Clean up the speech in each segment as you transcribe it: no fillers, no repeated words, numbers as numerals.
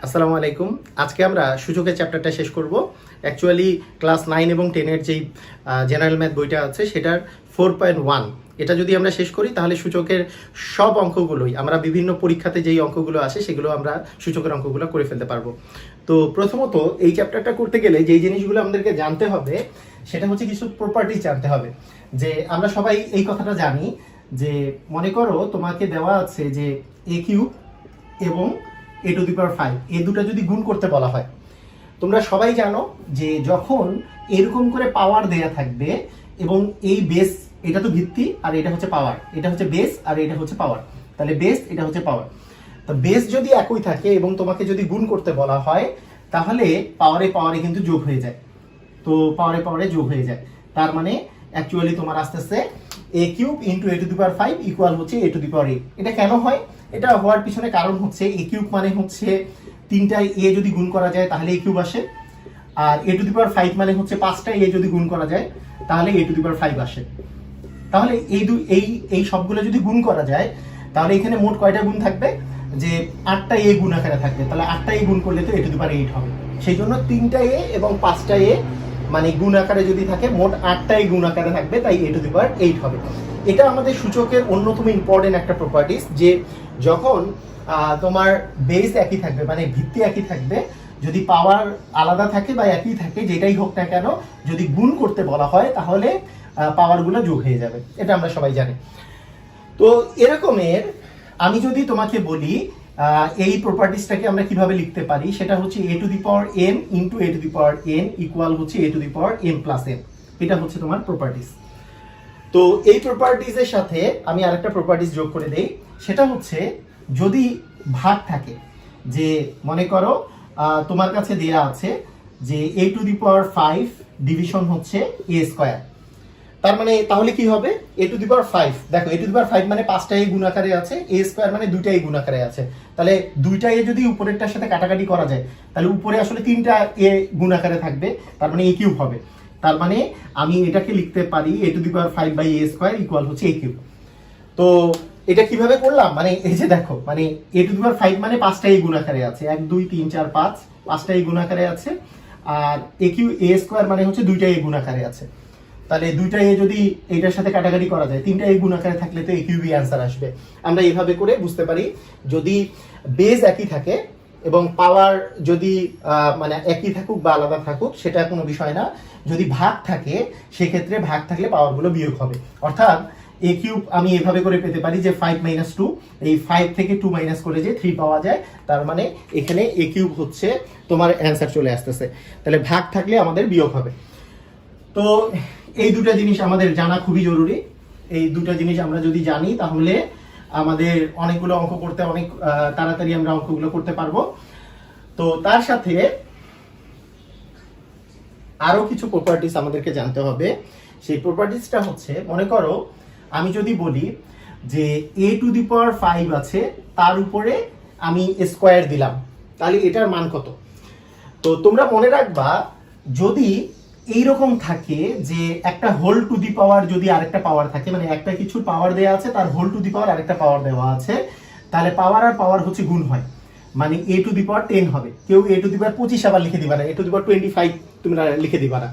আসসালামু আলাইকুম। আজকে আমরা সূচকের চ্যাপ্টারটা শেষ করব। অ্যাকচুয়ালি ক্লাস 9 এবং 10-এর যেই জেনারেল ম্যাথ বইটা আছে সেটার 4.1 এটা যদি আমরা শেষ করি তাহলে সূচকের সব অঙ্কগুলোই আমরা বিভিন্ন পরীক্ষাতে যেই অঙ্কগুলো আসে সেগুলো আমরা সূচকের অঙ্কগুলো করে ফেলতে পারবো। তো প্রথমত এই চ্যাপ্টারটা করতে গেলে যেই জিনিসগুলো আমাদেরকে জানতে হবে সেটা হচ্ছে কিছু প্রপার্টিজ জানতে হবে। যে আমরা সবাই এই কথাটা জানি যে মনে করো তোমাকে দেওয়া আছে যে a কিউব এবং a টু দি পাওয়ার 5 এই দুটো যদি গুণ করতে বলা হয়, তোমরা সবাই জানো যে যখন এরকম করে পাওয়ার দেয়া থাকবে এবং এই বেস এটা তো ভিত্তি আর এটা হচ্ছে পাওয়ার, এটা হচ্ছে বেস আর এটা হচ্ছে পাওয়ার, তাহলে বেস এটা হচ্ছে পাওয়ার। তো বেস যদি একই থাকে এবং তোমাকে যদি গুণ করতে বলা হয় তাহলে পাওয়ারে পাওয়ারে কিন্তু যোগ হয়ে যায়। তো পাওয়ারে পাওয়ারে যোগ হয়ে যায়, তার মানে অ্যাকচুয়ালি তোমার আসতেছে a cube into a to the power 5 equal হচ্ছে a টু দি পাওয়ার 8। এটা কেন হয়? এটা হওয়ার পিছনে কারণ হচ্ছে a কিউব মানে হচ্ছে তিনটায় a যদি গুণ করা যায় তাহলে a কিউব আসে, আর a টু দি পাওয়ার 5 মানে হচ্ছে পাঁচটায় a যদি গুণ করা যায় তাহলে a টু দি পাওয়ার 5 আসে। তাহলে এই সবগুলো যদি গুণ করা যায় তাহলে এখানে মোট কয়টা গুণ থাকবে? যে 8টা a গুণ আকারে থাকবে, তাহলে 8টা a গুণ করলে তো a টু দি পাওয়ার 8 হবে। সেই জন্য 3টা a এবং 5টা a মানে গুণ আকারে যদি থাকে মোট 8টাই গুণ আকারে থাকবে, তাই a টু দি পাওয়ার 8 হবে। এটা আমাদের সূচকের অন্যতম ইম্পর্টেন্ট একটা প্রপার্টিস যে যখন তোমার বেস একই থাকবে মানে ভিত্তি একই থাকবে, যদি পাওয়ার আলাদা থাকে বা একই থাকে যেটাই হোক না কেন, যদি গুণ করতে বলা হয় তাহলে পাওয়ারগুলো যোগ হয়ে যাবে, এটা আমরা সবাই জানি। তো এরকমের আমি যদি তোমাকে বলি এই প্রপার্টিসটাকে আমরা কিভাবে লিখতে পারি, সেটা হচ্ছে a to the power m into a to the power n equal হচ্ছে a to the power m plus n। এটা হচ্ছে তোমার প্রপার্টিস। তো এই প্রপার্টিসের সাথে আমি আরেকটা প্রপার্টিস যোগ করে দেই, সেটা হচ্ছে যদি ভাগ থাকে, যে মনে করো তোমার কাছে দেয়া আছে যে a to the power 5 division হচ্ছে a স্কয়ার, তার মানে তাহলে কি হবে? a টু দি পাওয়ার 5, দেখো a টু দি পাওয়ার 5 মানে 5টা a গুণ আকারে আছে, a স্কয়ার মানে 2টা a গুণ আকারে আছে, তাহলে 2টা a যদি উপরেরটার সাথে কাটাকাটি করা যায় তাহলে উপরে আসলে 3টা a গুণ আকারে থাকবে, তার মানে a কিউব হবে। তার মানে আমি এটাকে লিখতে পারি a to the power 5 by a square equal হচ্ছে a কিউব। তো এটা কিভাবে করলাম? মানে এই যে দেখো, মানে a টু দি পাওয়ার 5 মানে 5টা a গুণ আকারে আছে, 1 2 3 4 5, 5টা a গুণ আকারে আছে, আর a কিউব a স্কয়ার মানে হচ্ছে 2টা a গুণ আকারে আছে, তাহলে 2টা a যদি এটার সাথে কাটাকাটি করা যায় 3টা a গুণ আকারে থাকলে তো a কিউবই অ্যান্সার আসবে। আমরা এইভাবে করে বুঝতে পারি যদি বেস একই থাকে এবং পাওয়ার যদি মানে একই থাকুক বা আলাদা থাকুক সেটা কোনো বিষয় না, যদি ভাগ থাকে সেক্ষেত্রে ভাগ থাকলে পাওয়ারগুলো বিয়োগ হবে। অর্থাৎ a কিউব আমি এভাবে করে পেতে পারি যে 5 মাইনাস 2, এই 5 থেকে 2 মাইনাস করে যে 3 পাওয়া যায়, তার মানে এখানে a কিউব হচ্ছে তোমার অ্যান্সার চলে আসতেছে। তাহলে ভাগ থাকলে আমাদের বিয়োগ হবে। তো এই দুটো জিনিস আমাদের জানা খুবই জরুরি। এই দুটো জিনিস আমরা যদি জানি তাহলে আমাদের অনেকগুলো অঙ্ক করতে অনেক তাড়াতাড়ি আমরা অঙ্কগুলো করতে পারবো। তো তার সাথে আরো কিছু প্রপার্টিস আমাদেরকে জানতে হবে। সেই প্রপার্টিসটা হচ্ছে, মনে করো আমি যদি বলি যে a টু দি পাওয়ার 5 আছে, তার উপরে আমি স্কয়ার দিলাম, তাহলে এটার মান কত? তো তোমরা মনে রাখবা যদি এইরকম থাকে যে একটা হোল টু দি পাওয়ার যদি আরেকটা পাওয়ার থাকে, মানে একটা কিছু পাওয়ার দেওয়া আছে তার হোল টু দি পাওয়ার আরেকটা পাওয়ার দেওয়া আছে, তাহলে পাওয়ার আর পাওয়ার হচ্ছে গুণ হয়, মানে a টু দি পাওয়ার 10 হবে। কেউ a টু দি পাওয়ার 25 আবার লিখে দিবা না, a টু দি পাওয়ার 25 তোমরা লিখে দিবা না,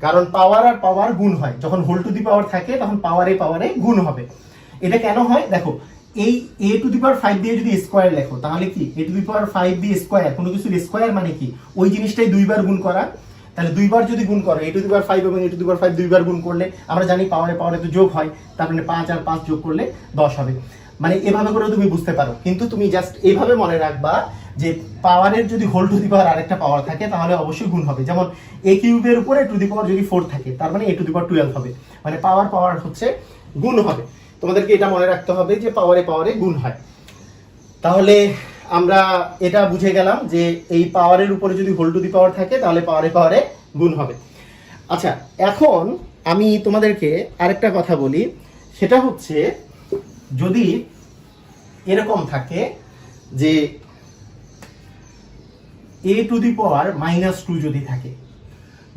কারণ পাওয়ার আর পাওয়ার গুণ হয়। যখন হোল টু দি পাওয়ার থাকে তখন পাওয়ারে পাওয়ারে গুণ হবে। এটা কেন হয় দেখো, এই a টু দি পাওয়ার 5 দিয়ে যদি স্কয়ার লেখো তাহলে কি a টু দি পাওয়ার 5 দিয়ে স্কয়ার, কোনো কিছুর স্কয়ার মানে কি ওই জিনিসটাই দুইবার গুণ করা, তাহলে দুইবার যদি গুণ করো a টু দি পাওয়ার 5 এবং a টু দি পাওয়ার 5 দুইবার গুণ করলে আমরা জানি পাওয়ারে পাওয়ারে তো যোগ হয়, তার মানে 5 আর 5 যোগ করলে 10 হবে। মানে এভাবে করে তুমি বুঝতে পারো, কিন্তু তুমি জাস্ট এইভাবে মনে রাখবা যে পাওয়ারের যদি হোল টু দি পাওয়ার আরেকটা পাওয়ার থাকে তাহলে অবশ্যই গুণ হবে। যেমন a কিউবের উপরে টু দি পাওয়ার যদি 4 থাকে তার মানে a টু দি পাওয়ার 12 হবে, মানে পাওয়ার পাওয়ার হচ্ছে গুণ হবে। তোমাদেরকে এটা মনে রাখতে হবে যে পাওয়ারে পাওয়ারে গুণ হয়। তাহলে আমরা এটা বুঝে গেলাম যে এই পাওয়ারের উপরে যদি হোল টু দি পাওয়ার থাকে তাহলে পাওয়ারে পাওয়ারে গুণ হবে। আচ্ছা, এখন আমি তোমাদেরকে আরেকটা কথা বলি, সেটা হচ্ছে যদি এরকম থাকে যে a টু দি পাওয়ার -2 যদি থাকে,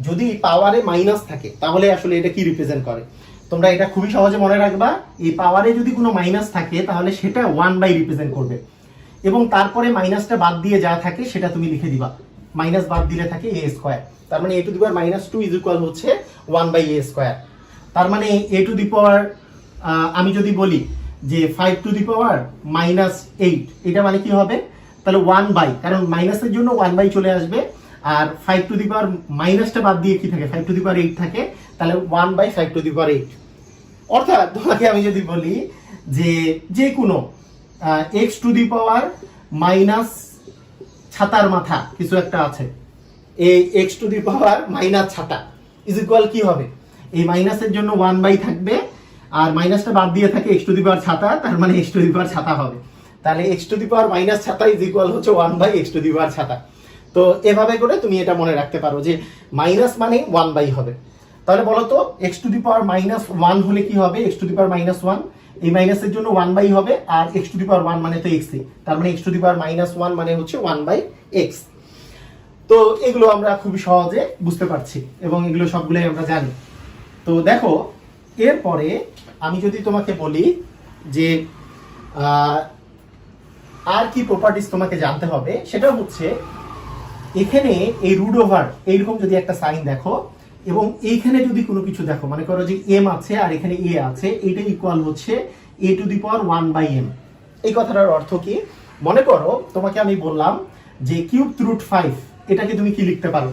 যদি পাওয়ারে মাইনাস থাকে তাহলে আসলে এটা কি রিপ্রেজেন্ট করে? তোমরা এটা খুবই সহজে মনে রাখবা, এই পাওয়ারে যদি কোনো মাইনাস থাকে তাহলে সেটা 1 বাই রিপ্রেজেন্ট করবে, এবং তারপরে মাইনাসটা বাদ দিয়ে যা থাকে সেটা তুমি লিখে দিবা। মাইনাস বাদ দিলে থাকে a স্কয়ার, তার মানে a to the power -2 is equal হচ্ছে 1/a স্কয়ার। তার মানে a টু দি পাওয়ার আমি যদি বলি যে 5 টু দি পাওয়ার -8, এটা মানে কি হবে, তাহলে 1/, কারণ মাইনাসের জন্য 1/, চলে আসবে, আর 5 টু দি পাওয়ার মাইনাসটা বাদ দিয়ে কি থাকে, 5 টু দি পাওয়ার 8 থাকে, তাহলে 1/5 টু দি পাওয়ার 8। অর্থাৎ তোমাকে আমি যদি বলি যে যে কোনো x to the power minus ছাতার মাথা কিছু একটা আছে, এই x to the power minus ছাতা ইজ ইকুয়াল কি হবে, এই মাইনাসের জন্য 1/, থাকবে, আর মাইনাসটা বাদ দিয়ে থাকে x টু দি পাওয়ার ছাতা, তার মানে x টু দি পাওয়ার ছাতা হবে। তাহলে x to the power minus ছাতা ইজ ইকুয়াল হচ্ছে 1/x টু দি পাওয়ার ছাতা। তো এভাবে করে তুমি এটা মনে রাখতে পারো যে মাইনাস মানে 1/, হবে। তাহলে বলো তো x টু দি পাওয়ার -1 হলে কি হবে, x টু দি পাওয়ার -1, এই মাইনাসের জন্য 1/, হবে, আর x টু দি পাওয়ার 1 মানে তো x, তার মানে x টু দি পাওয়ার -1 মানে হচ্ছে 1/x। তো এগুলো আমরা খুবই সহজে বুঝতে পারছি এবং এগুলো সবগুলোই আমরা জানি। তো দেখো, এরপরে আমি যদি তোমাকে বলি যে আর কি প্রপার্টিজ তোমাকে জানতে হবে, সেটা হচ্ছে এখানে এই রুট ওভার এইরকম যদি একটা সাইন দেখো এবং এইখানে যদি কোনো কিছু দেখো, মনে করো যে m আছে আর এখানে a আছে, এটা ইকুয়াল হচ্ছে a to the power 1/m। এই কথাটার অর্থ কি, মনে করো তোমাকে আমি বললাম যে কিউব রুট 5, এটাকে তুমি কি লিখতে পারো,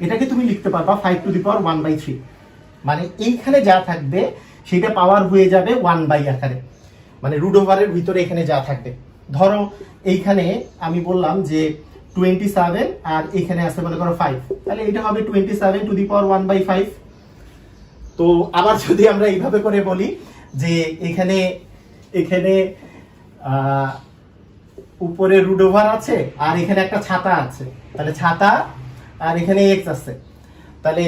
এটাকে তুমি লিখতে পারবা 5 টু দি পাওয়ার 1/3, মানে এইখানে যা থাকবে সেটা পাওয়ার হয়ে যাবে 1/, আকারে, মানে রুট ওভারের ভিতরে এখানে যা থাকবে। ধরো এইখানে আমি বললাম যে 27 আর এখানে আছে মনে করো 5, তাহলে এটা হবে 27 টু দি পাওয়ার 1/5। তো আবার যদি আমরা এইভাবে করে বলি যে এখানে এখানে উপরে রুট ওভার আছে আর এখানে একটা ছাতা আছে, তাহলে ছাতা আর এখানে x আছে, তাহলে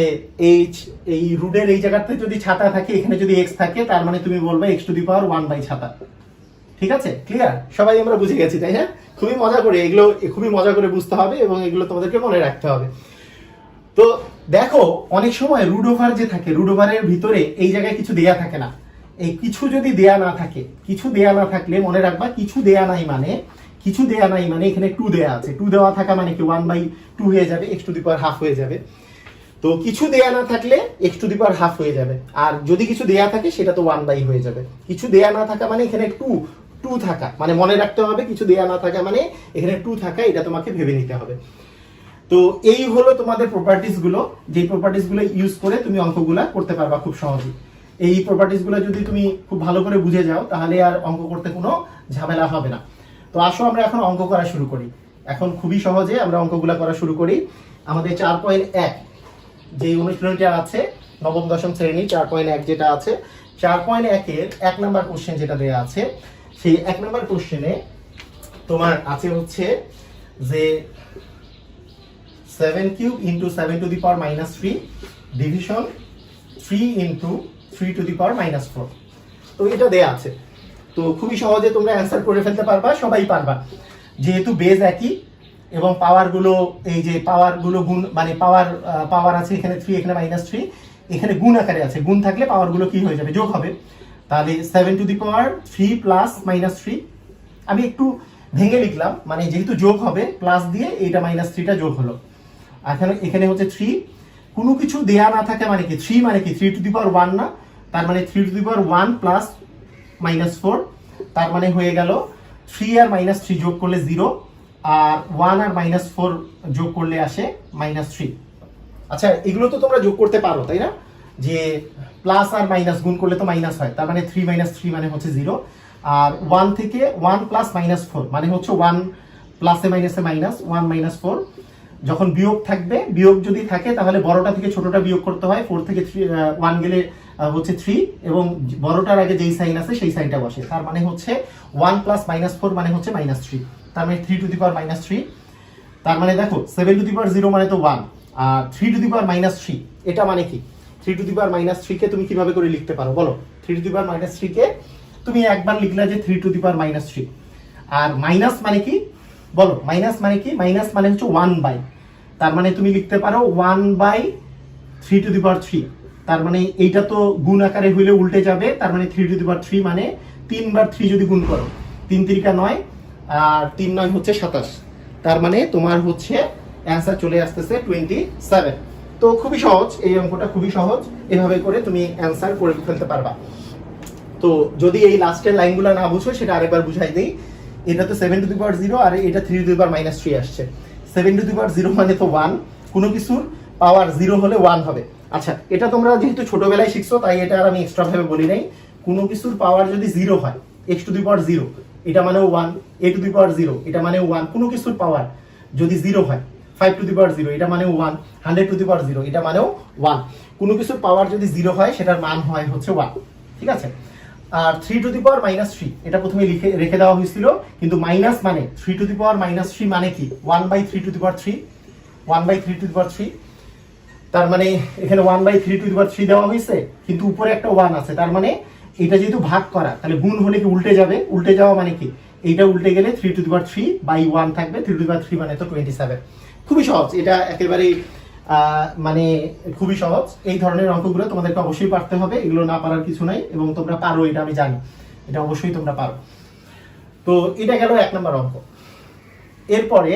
এই রুটের এই জায়গাতে যদি ছাতা থাকে, এখানে যদি x থাকে, তার মানে তুমি বলবে x টু দি পাওয়ার 1/, ছাতা। ঠিক আছে, ক্লিয়ার? সবাই আমরা বুঝে গেছি, তাই না? খুবই মজা করে এগুলো, খুবই মজা করে বুঝতে হবে এবং এগুলো তোমাদেরকে মনে রাখতে হবে। তো দেখো, অনেক সময় রুট ওভার যে থাকে, রুট ওভারের ভিতরে এই জায়গায় কিছু দেয়া থাকে না। এই কিছু যদি দেয়া না থাকে, কিছু দেয়া না থাকলে মনে রাখবা কিছু দেয়া নাই মানে, কিছু দেয়া নাই মানে এখানে 2 দেয়া আছে, 2 দেওয়া থাকা মানে কি 1/2 হয়ে যাবে, x to the power half হয়ে যাবে। তো কিছু দেয়া না থাকলে x to the power half হয়ে যাবে, আর যদি কিছু দেয়া থাকে সেটা তো 1/, হয়ে যাবে। কিছু দেয়া না থাকা মানে এখানে 2 থাকা, মানে মনে রাখতে হবে কিছু দেয়া না থাকা মানে এখানে 2 থাকা, এটা তোমাকে ভেবে নিতে হবে। তো এই হলো তোমাদের প্রপার্টিজ গুলো, যে প্রপার্টিজ গুলো ইউজ করে তুমি অঙ্কগুলা করতে পারবা খুব সহজেই। এই প্রপার্টিজ গুলো যদি তুমি খুব ভালো করে বুঝে যাও, তাহলে আর অঙ্ক করতে কোনো ঝামেলা হবে না। তো আসো আমরা এখন অঙ্ক করা শুরু করি। এখন খুবই সহজে আমরা অঙ্কগুলা করা শুরু করি। আমাদের 4.1 যে অনুশীলনীটা আছে, নবম দশম শ্রেণী 4.1 যেটা আছে, 4.1 এর 1 নাম্বার কোশ্চেন যেটা দেয়া আছে, সেই 1 নাম্বার কোশ্চেনে তোমার আছে হচ্ছে যে 7 cube into 7 to the power -3 division 3 into 3 to the power -4। তো এটা দেয়া আছে। তো খুবই সহজে তোমরা অ্যান্সার করে ফেলতে পারবা, সবাই পারবা, যেহেতু বেজ একই এবং পাওয়ারগুলো, এই যে পাওয়ারগুলো গুণ, মানে পাওয়ার আছে এখানে 3, এখানে -3, এখানে গুণ আকারে আছে, গুণ থাকলে পাওয়ারগুলো কি হয়ে যাবে, যোগ হবে। তাহলে 7 টু দি পাওয়ার 3 প্লাস -3, আমি একটু ভেঙে লিখলাম, মানে যেহেতু যোগ হবে প্লাস দিয়ে এইটা -3টা যোগ হলো। এখানে হচ্ছে 3, কোনো কিছু দেয়া না থাকে মানে কি 3 মানে কি 3 টু দি পাওয়ার 1 না, তার মানে 3 টু দি পাওয়ার 1 প্লাস -4, তার মানে হয়ে গেল 3 আর -3 যোগ করলে 0, আর 1 আর -4 যোগ করলে আসে -3। আচ্ছা, এগুলো তো তোমরা যোগ করতে পারো, তাই না? যে প্লাস আর মাইনাস গুণ করলে তো মাইনাস হয়, তার মানে 3 - 3 মানে হচ্ছে 0, আর 1 থেকে 1 প্লাস -4 মানে হচ্ছে 1 প্লাসে মাইনাসে মাইনাস, 1 -4। যখন বিয়োগ থাকবে, বিয়োগ যদি থাকে তাহলে বড়টা থেকে ছোটটা বিয়োগ করতে হয়, 4 থেকে 1 গেলে হচ্ছে 3, এবং বড়টার আগে যেই সাইন আছে সেই সাইনটা বসে, তার মানে হচ্ছে 1 প্লাস -4 মানে হচ্ছে -3, তার মানে 3 টু দি পাওয়ার -3। তার মানে দেখো 7 টু দি পাওয়ার 0 মানে তো 1, আর 3 টু দি পাওয়ার -3 এটা মানে কি, 3 টু দি পাওয়ার -3 কে তুমি কিভাবে করে লিখতে পারো বলো? 3 টু দি পাওয়ার -3 কে তুমি একবার লিখলে যে 3 to the power -3, R minus মানে কি বলো? মাইনাস মানে কি? মাইনাস মানে হচ্ছে 1/, তার মানে তুমি লিখতে পারো 1/3 টু দি পাওয়ার 3, তার মানে এইটা তো গুণ আকারে হইলে উল্টে যাবে, তার মানে 3 টু দি পাওয়ার 3 মানে 3 বার 3 যদি গুণ করো, 3 3 9, আর 3 9 হচ্ছে 27, তার মানে তোমার হচ্ছে অ্যান্সার চলে আসতেছে 27। তো খুবই সহজ, এই অঙ্কটা খুবই সহজ, এভাবে করে তুমি অ্যান্সার করে ফেলতে পারবা। তো যদি এই লাস্টের লাইনগুলো না বুঝো সেটা আরেকবার বুঝাই দেই। এটা তো 7 টু দি পাওয়ার 0 আর এটা 3 টু দি পাওয়ার -3 আসছে। 7 টু দি পাওয়ার 0 মানে তো 1, কোনো কিছুর পাওয়ার 0 হলে 1 হবে। আচ্ছা, এটা তোমরা যেহেতু ছোটবেলায় শিখছো তাই এটা আর আমি এক্সট্রা ভাবে বলি নাই। কোনো কিছুর পাওয়ার যদি 0 হয়, x টু দি পাওয়ার 0 এটা মানেও 1, a টু দি পাওয়ার 0 এটা মানেও 1, কোনো কিছুর পাওয়ার যদি 0 হয়, 5 টু দি পাওয়ার 0 এটা মানেও 1, 100 টু দি পাওয়ার 0 এটা মানেও 1, কোনো কিছুর পাওয়ার যদি 0 হয় সেটার মান হয় হচ্ছে 1, ঠিক আছে। আর 3 টু দি পাওয়ার -3 এটা প্রথমে রেখে দেওয়া হয়েছিল, কিন্তু মাইনাস মানে 3 টু দি পাওয়ার -3 মানে কি 1/3 two the power 3, 1/3 two the power 3, তার মানে এখানে 1/3 টু দি পাওয়ার 3 দেওয়া হয়েছে, কিন্তু উপরে একটা 1 আছে, তার মানে এটা যেহেতু ভাগ করা তাহলে গুণ হলে কি উল্টে যাবে, উল্টে যাওয়া মানে কি এইটা উল্টে গেলে 3 টু দি পাওয়ার 3/1 থাকবে, 3 টু দি পাওয়ার 3 মানে তো 27। খুবই সহজ, এটা একেবারেই মানে খুবই সহজ। এই ধরনের অঙ্কগুলো তোমাদেরকে অবশ্যই পারতে হবে, এগুলো না পারার কিছু নাই, এবং তোমরা পারো এটা আমি জানি, এটা অবশ্যই তোমরা পারো। তো এটা গেল 1 নম্বর অঙ্ক। এরপরে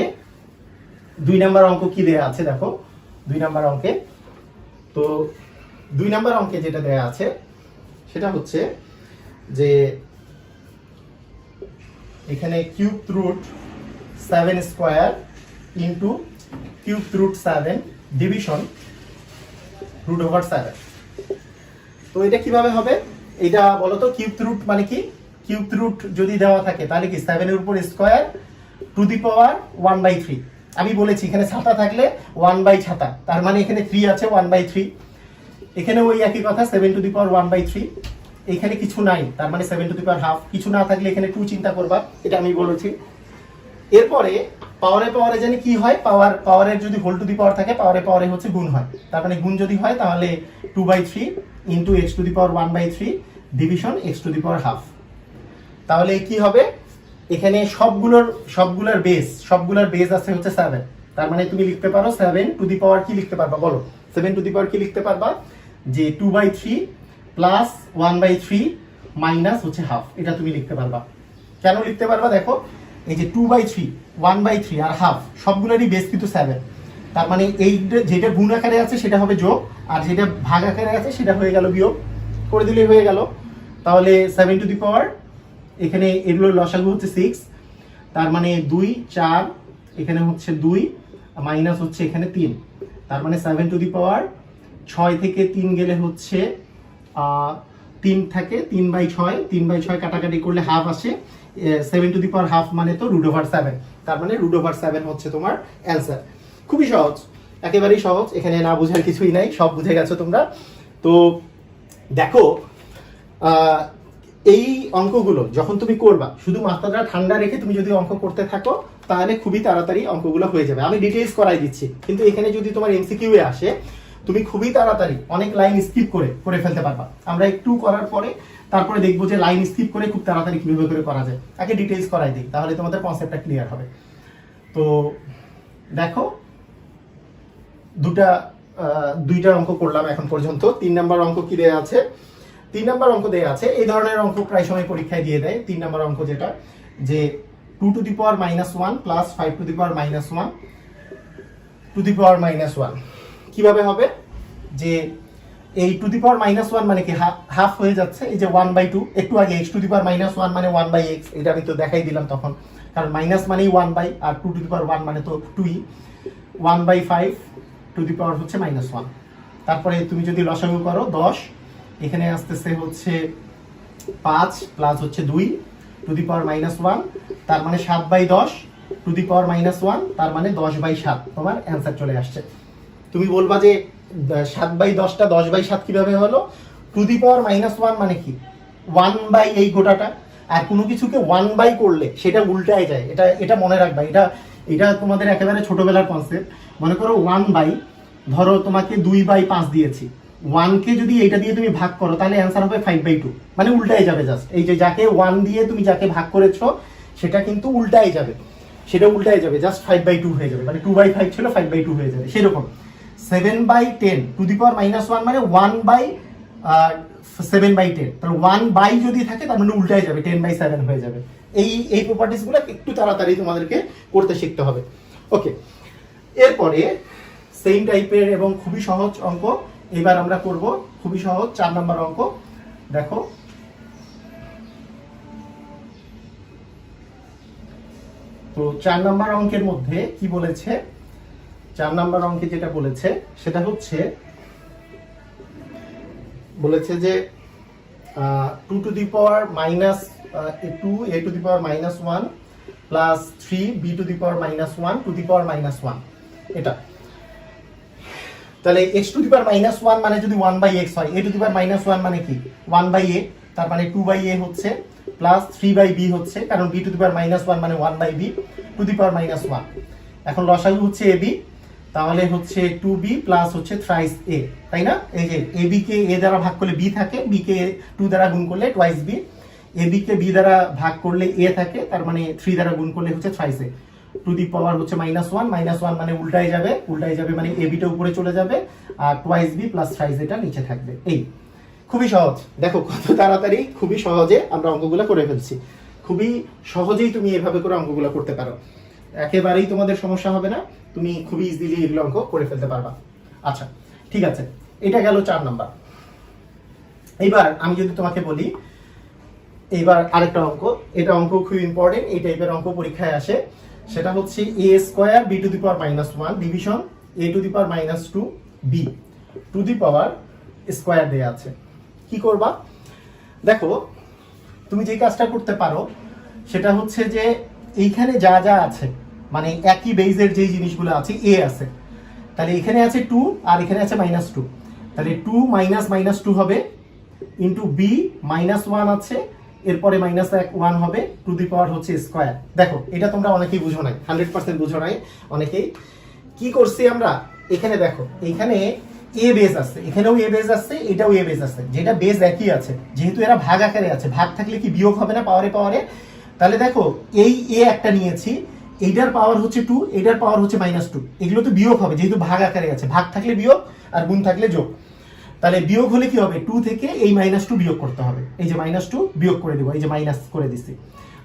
2 নম্বর অঙ্ক কি দেয়া আছে দেখো। 2 নম্বর অঙ্কে, তো 2 নম্বর অঙ্কে যেটা দেয়া আছে সেটা হচ্ছে যে এখানে cube root 7 square into cube root 7 division √7। তো এটা কিভাবে হবে এটা বলো তো। কিউব রুট মানে কি, কিউব রুট যদি দেওয়া থাকে তাহলে কি 7 এর উপর স্কয়ার টু দি পাওয়ার 1/3। আমি বলেছি এখানে ছাতা থাকলে 1 ছাতা, তার মানে এখানে 3 আছে 1/3, এখানে ওই একই কথা 7 টু দি পাওয়ার 1/3, এখানে কিছু নাই তার মানে 7 টু দি পাওয়ার হাফ, কিছু না থাকলে এখানে 2 চিন্তা করবা, এটা আমি বলেছি। এরপরে পাওয়ারে জানি কি হয়, পাওয়ারের যদি হোল টু দি পাওয়ার থাকে পাওয়ারে হচ্ছে গুণ হয়, তার মানে গুণ যদি হয় তাহলে 2/3 into x to the power 1/3 division x to the power half. তাহলে কি হবে, এখানে সবগুলোর বেস আছে হচ্ছে 7, তার মানে তুমি লিখতে পারো 7 টু দি পাওয়ার কি লিখতে পারবা বলো, 7 টু দি পাওয়ার কি লিখতে পারবা যে 2/3 প্লাস 1/3 মাইনাস হচ্ছে হাফ, এটা তুমি লিখতে পারবা। কেন লিখতে পারবা দেখো, এই যে 2/3 1/3 আর হাফ সবগুলোরই বেস কিন্তু 7, তার মানে এই যেটা গুণ আকারে আছে সেটা হবে যোগ, আর যেটা ভাগ আকারে আছে সেটা হয়ে গেল বিয়োগ, করে দিলেই হয়ে গেল। তাহলে 7 টু দি পাওয়ার এখানে এগুলোর লসাগু হচ্ছে 6, তার মানে 2 4 এখানে হচ্ছে 2 মাইনাস হচ্ছে এখানে 3, তার মানে 7 টু দি পাওয়ার 6 থেকে 3 গেলে হচ্ছে 3 থাকে 3/6, 3/6 কাটাকাটি করলে হাফ আসে, 7 টু দি পাওয়ার হাফ মানে তো √7, তার মানে √7 হচ্ছে তোমার অ্যান্সার। খুবই সহজ, একেবারেই সহজ, এখানে না বোঝার কিছুই নাই, সব বুঝে গেছো তোমরা। তো দেখো এই অঙ্কগুলো যখন তুমি করবা শুধু মাথাটা ঠান্ডা রেখে তুমি যদি অঙ্ক করতে থাকো তাহলে খুবই তাড়াতাড়ি অঙ্কগুলো হয়ে যাবে। আমি ডিটেইলস করাই দিচ্ছি, কিন্তু এখানে যদি তোমার এমসিকিউ এ আসে তুমি খুবই তাড়াতাড়ি অনেক লাইন স্কিপ করে ফেলতে পারবা। আমরা একটু করার পরে তারপরে দেখবো যে লাইন স্কিপ করে খুব তাড়াতাড়ি কিভাবে করে করা যায়। আগে ডিটেইলস করাই দিই, তাহলে তোমাদের কনসেপ্টটা ক্লিয়ার হবে। তো দেখো দুইটা অঙ্ক করলাম এখন পর্যন্ত। 3 নাম্বার অঙ্ক কি দেয়া আছে, 3 নাম্বার অঙ্ক দেয়া আছে, এই ধরনের অঙ্ক প্রায় সময় পরীক্ষায় দিয়ে দেয়। 3 নাম্বার অঙ্ক যেটা যে 2 to the power -1 plus 5 to the power -1 to the power -1 কিভাবে হবে, যে এই টু দি পাওয়ার -1 মানে কি হাফ হয়ে যাচ্ছে, এই যে 1/2, একটু আগে x টু দি পাওয়ার -1 মানে 1/x, এটা আমি তো দেখাই দিলাম তখন, কারণ মাইনাস মানেই 1/, আর 2 টু দি পাওয়ার 1 মানে তো 2ই, 1/5 টু দি পাওয়ার হচ্ছে -1। তারপরে তুমি যদি লসাগু করো 10, এখানে আসতেছে হচ্ছে 5 প্লাস হচ্ছে 2 টু দি পাওয়ার -1, তার মানে 7/10 টু দি পাওয়ার -1, তার মানে 10/7 তোমার অ্যান্সার চলে আসছে। তুমি বলবা যে 7/10টা 10/7 কিভাবে হলো, টু দি পাওয়ার -1 মানে কি 1/, এই গোটাটা, আর কোনো কিছুকে 1/, করলে সেটা উল্টায় যায়, এটা মনে রাখবা, এটা তোমাদের একেবারে ছোটবেলার কনসেপ্ট। মনে করো 1/, ধরো তোমাকে 2/5 দিয়েছি, 1 কে যদি এইটা দিয়ে তুমি ভাগ করো তাহলে অ্যান্সার হবে 5/2, মানে উল্টায় যাবে। জাস্ট এই যে যাকে 1 দিয়ে তুমি যাকে ভাগ করেছো সেটা কিন্তু উল্টায় যাবে, জাস্ট 5/2 হয়ে যাবে, মানে 2/5 ছিল 5/2 হয়ে যাবে। সেরকম 7/10 টু দি পাওয়ার -1 মানে 1/7/10, তাহলে 1/, যদি থাকে তার মানে উল্টায় যাবে 10/7 হয়ে যাবে। এই প্রপার্টিসগুলো একটু তাড়াতাড়ি তোমাদেরকে করতে শিখতে হবে। ওকে, এরপরে সেম টাইপের এবং খুবই সহজ অঙ্ক এবার আমরা করব, খুবই সহজ 4 নম্বর অঙ্ক। দেখো তো 4 নম্বর অঙ্কের মধ্যে কি বলেছে, 4 নম্বর অঙ্কে যেটা বলেছে সেটা হচ্ছে বলেছে যে 2 to the power minus 2a to the power minus 1 plus 3b to the power minus 1 to the power minus 1 এটা। তাহলে x to the power minus 1 মানে যদি 1 by x হয়, a to the power minus 1 মানে কি 1 by a, তার মানে 2 by a হচ্ছে, প্লাস 3 by b হচ্ছে, কারণ b to the power minus 1 মানে 1 by b to the power minus 1। এখন লসাগু হচ্ছে ab, তাহলে হচ্ছে 2b প্লাস হচ্ছে থ্রাইস a, তাই না? এই যে ab কে a দ্বারা ভাগ করলে b থাকে, b কে 2 দ্বারা গুণ করলে টুয়াইস b, ab কে b দ্বারা ভাগ করলে a থাকে, তার মানে 3 দ্বারা গুণ করলে হচ্ছে thrice a, to the power হচ্ছে -1 মানে উল্টায় যাবে মানে ab টা উপরে চলে যাবে আর টুয়াইস b প্লাস থ্রাইস এটা নিচে থাকবে। এই খুবই সহজ, দেখো কত তাড়াতাড়ি খুবই সহজে আমরা অঙ্কগুলো করে ফেলছি। খুবই সহজেই তুমি এভাবে করে অঙ্কগুলো করতে পারো, একেবারেই তোমাদের সমস্যা হবে না, তুমি খুবই ইজিলি এগুলো অঙ্ক করে ফেলতে পারবা। আচ্ছা ঠিক আছে, এটা গেল 4 নাম্বার। এইবার আমি যদি তোমাকে বলি এইবার আরেকটা অঙ্ক, এটা অঙ্ক খুব ইম্পর্টেন্ট, এই টাইপের অঙ্ক পরীক্ষায় আসে। সেটা হচ্ছে a square b to the power -1 division a to the power -2 b to the power square দেয়া আছে। কি করবা? দেখো তুমি যে কাজটা করতে পারো সেটা হচ্ছে যে এইখানে যা যা আছে মানে একই বেজের যে জিনিসগুলো আছে a আছে, তাহলে এখানে আছে 2 আর এখানে আছে -2, তাহলে 2 -2 হবে ইনটু b -1 আছে, এরপরে -1 হবে টু দি পাওয়ার হচ্ছে স্কয়ার। দেখো এটা তোমরা অনেকেই বুঝো নাই, 100% বুঝো নাই অনেকেই। কি করছি আমরা এখানে, দেখো এখানে a বেজ আছে, এখানেও a বেজ আছে, এটাও a বেজ আছে, যেটা বেজ একই আছে, যেহেতু এরা ভাগ আকারে আছে, ভাগ থাকলে কি বিয়োগ হবে না পাওয়ারে? তাহলে দেখো এই a একটা নিয়েছি, এইটার পাওয়ার হচ্ছে 2, এটার পাওয়ার হচ্ছে -2, এগুলো তো বিয়োগ হবে যেহেতু ভাগ আকারে আছে, ভাগ থাকলে বিয়োগ আর গুণ থাকলে যোগ। তাহলে বিয়োগ হলে কি হবে, 2 থেকে এই -2 বিয়োগ করতে হবে, এই যে -2 বিয়োগ করে দেবো, এই যে মাইনাস করে দিচ্ছি।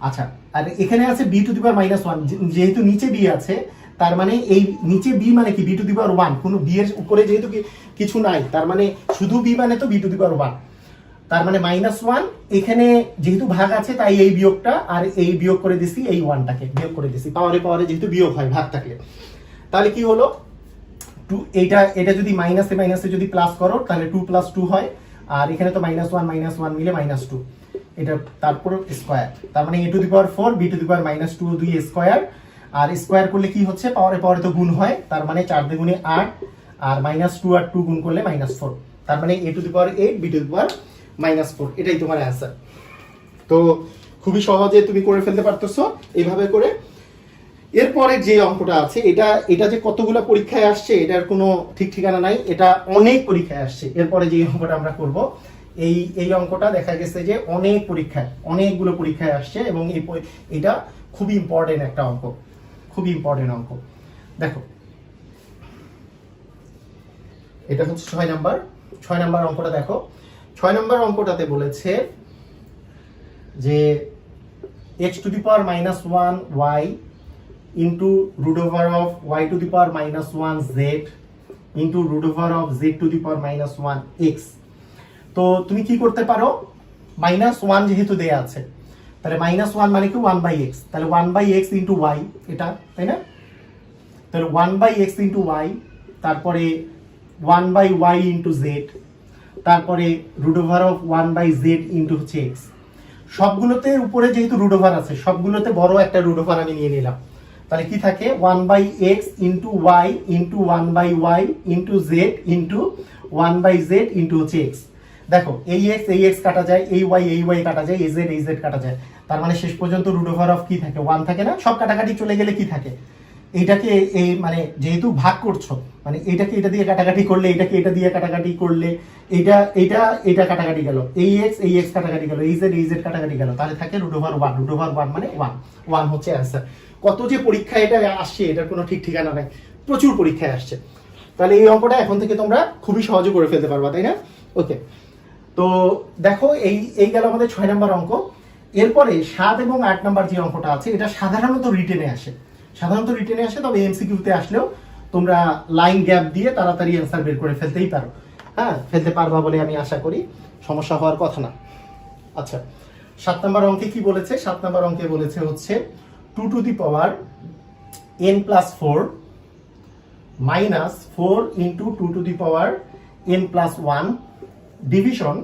আচ্ছা, আর এখানে আছে b টু দি পাওয়ার -1, যেহেতু নিচে b আছে, তার মানে এই নিচে b মানে কি b টু দি পাওয়ার 1, কোনো b এর উপরে যেহেতু কিছু নাই, তার মানে শুধু b মানে তো b টু দি পাওয়ার 1, তার মানে -1, এখানে যেহেতু ভাগ আছে তাই এই বিয়োগটা, আর এই বিয়োগ করে দিছি, এই 1টাকে বিয়োগ করে দিছি, পাওয়ারে যেহেতু বিয়োগ হয় ভাগ থাকলে। তাহলে কি হলো, এটা যদি মাইনাসে যদি প্লাস করো তাহলে 2 + 2 হয়, আর এখানে তো -1 মিলে -2, এটা তারপর স্কয়ার, তার মানে a to the power 4 b to the power -2 2 square, আর স্কয়ার করলে কি হচ্ছে পাওয়ারে তো গুণ হয়, তার মানে 4 × 8, আর -2 আর 2 গুণ করলে -4, তার মানে a to the power 8 b to the power -4, এটাই তোমার অ্যান্সার। তো খুবই সহজে তুমি করে ফেলতে পারতেছো এইভাবে করে। এরপরে যে অঙ্কটা আছে এটা যে কতগুলো পরীক্ষায় আসছে এটার কোনো ঠিক ঠিকানা নাই, এটা অনেক পরীক্ষায় আসছে। এরপরে যে অঙ্কটা আমরা করব এই অঙ্কটা দেখা গেছে যে অনেকগুলো পরীক্ষায় আসছে, এবং এটা খুবই ইম্পর্টেন্ট একটা অঙ্ক, খুবই ইম্পর্টেন্ট অঙ্ক। দেখো এটা হচ্ছে 6 নাম্বার অঙ্কটা। দেখো 6 নাম্বার অঙ্কটাতে বলেছে যে x to the power -1 y into root over of y to the power -1 z into root over of z to the power -1 x। তো তুমি কি করতে পারো, -1 যেহেতু দেয়া আছে, তাহলে -1 মানে কি 1/x, তাহলে 1/x into y, এটা তাই না? তাহলে 1/x into y, তারপরে 1/y into z, তারপরে root over of 1/z into হচ্ছে x। সবগুলোতে উপরে যেহেতু রুট ওভার আছে, সবগুলোতে বড় একটা রুট ওভার আমি নিয়ে নিলাম, তাহলে কি থাকে 1/x into y into 1/y into z into 1/z into হচ্ছে x। দেখো এই x কাটা যায়, এই y কাটা যায়, এই z কাটা যায়, তার মানে শেষ পর্যন্ত রুট ওভার অফ কি থাকে 1 থাকে না? সব কাটাকাটি চলে গেলে কি থাকে, এইটাকে এই মানে যেহেতু ভাগ করছো, মানে এইটাকে এটা দিয়ে কাটাকাটি করলে, এটাকে এটা দিয়ে কাটাকাটি করলে, এটা কাটাকাটি গেল, এই x কাটাকাটি গেল, এই z কাটাকাটি গেল, তাহলে থাকে রুট ওভার 1 মানে 1 হচ্ছে অ্যান্সার। কত যে পরীক্ষায় এটা আসছে এটার কোনো ঠিক ঠিকানা নাই, প্রচুর পরীক্ষায় আসছে। তাহলে এই অঙ্কটা এখন থেকে তোমরা খুবই সহজে করে ফেলতে পারবা, তাই না? ওকে, তো দেখো এই গেল আমাদের 6 নাম্বার অঙ্ক। এরপরে 7 এবং 8 নাম্বার যে অঙ্কটা আছে এটা সাধারণত রিটেনে আসে, তবে এমসিকিউতে আসলেও তোমরা লাইন গ্যাপ দিয়ে তাড়াতাড়ি অ্যান্সার বের করে ফেলতেই পারো। হ্যাঁ, ফেলতে পারবা বলে আমি আশা করি, সমস্যা হওয়ার কথা না। আচ্ছা, 7 নাম্বার অঙ্কে কি বলেছে? 7 নাম্বার অঙ্কে বলেছে হচ্ছে 2 to the power n plus 4 minus 4 into 2 to the power n plus 1 division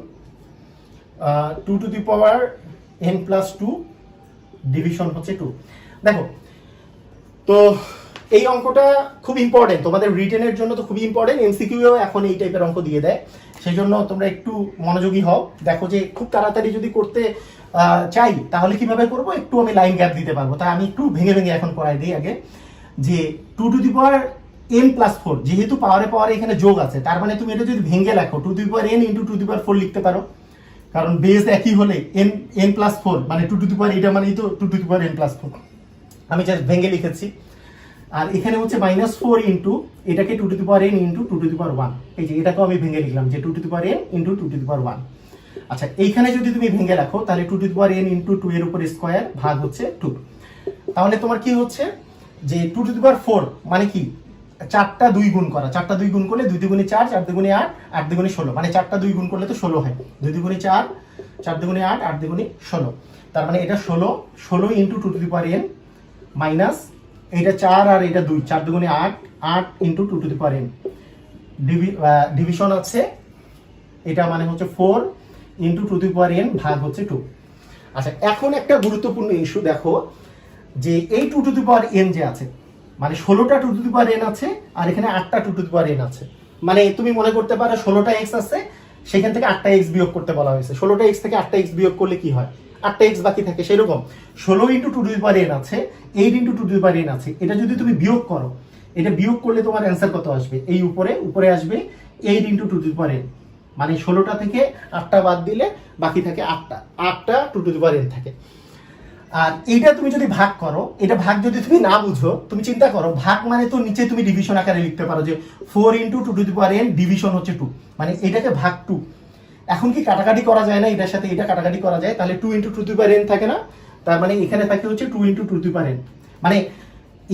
2 to the power n plus 2 division হচ্ছে 2। দেখো, তো এই অঙ্কটা খুব ইম্পর্টেন্ট, তোমাদের রিটেনের জন্য তো খুবই ইম্পর্টেন্ট, এমসিকিউও এখন এই টাইপের অঙ্ক দিয়ে দেয়, সেই জন্য তোমরা একটু মনোযোগী হও। দেখো যে খুব তাড়াতাড়ি যদি করতে চাই তাহলে কিভাবে করব, একটু আমি লাইন গ্যাপ দিতে পারবো। তাই আমি একটু ভেঙে ভেঙে এখন করাই দিই আগে, যে 2 to the power n plus 4, যেহেতু পাওয়ারে এখানে যোগ আছে, তার মানে তুমি এটা যদি ভেঙে লেখো 2 to the power n into 2 to the power 4 লিখতে পারো, কারণ বেস একই হলে n প্লাস 4 মানে 2 টু দি পাওয়ার, এটা মানেই তো 2 to the power n plus 4, আমি জাস্ট ভেঙে লিখেছি। আর এখানে হচ্ছে -4 ইন্টু এটাকে 2 to the power n into 2 to the power 1, এই যে এটাকেও আমি ভেঙে লিখলাম যে 2 to the power n into 2 to the power 1। আচ্ছা, এইখানে যদি তুমি ভেঙে রাখো তাহলে 2 to the power n into 2 এর উপর স্কয়ার ভাগ হচ্ছে 2, তাহলে তোমার কি হচ্ছে যে 2 টু দি পাওয়ার 4 মানে কি 4টা 2 গুণ করা, 4টা 2 গুণ করলে 2 দুগুণে 4, 4 দুগুণে 8, 8 দুগুণে 16, মানে 4টা 2 গুণ করলে তো 16 হয়, 2 দুগুণে 4, 4 দুগুণে 8, 8 দুগুণে 16, তার মানে এটা 16 into 2 to the power n minus এটা 4 আর এটা 2, 4 দুগুণে 8, 8 into 2 to the power n division আছে, এটা মানে হচ্ছে 4 into 2 to the power n ভাগ হচ্ছে 2। আচ্ছা, এখন একটা গুরুত্বপূর্ণ ইস্যু দেখো, যে এই 2 টু দি পাওয়ার n যে আছে, মানে 16টা 2 টু দি পাওয়ার n আছে আর এখানে 8টা 2 টু দি পাওয়ার n আছে, মানে তুমি মনে করতে পারো 16টা x আছে, সেখান থেকে 8টা x বিয়োগ করতে বলা হয়েছে, 16টা x থেকে 8টা x বিয়োগ করলে কি হয়, 8টা x বাকি থাকে। সেরকম 16 into 2 to the power n আছে, 8 into 2 to the power n আছে, এটা যদি তুমি বিয়োগ করো, এটা বিয়োগ করলে তোমার অ্যান্সার কত আসবে, এই উপরে আসবে 8 into 2 to the power n, মানে 16টা থেকে 8টা বাদ দিলে বাকি থাকে 8টা 2 টু দি পাওয়ার n থাকে। আর এইটা তুমি যদি ভাগ করো, এটা ভাগ যদি তুমি না বুঝো, তুমি চিন্তা করো ভাগ মানে তো নিচে তুমি ডিভিশন আকারে লিখতে পারো যে 4 into 2 to the power n division হচ্ছে 2, মানে এটাকে ভাগ 2। এখন কি কাটাকাটি করা যায় না, এটার সাথে এটা কাটাকাটি করা যায়, তাহলে 2 into 2 to the power n থাকে না, তার মানে এখানে থাকে হচ্ছে 2 into 2 to the power n, মানে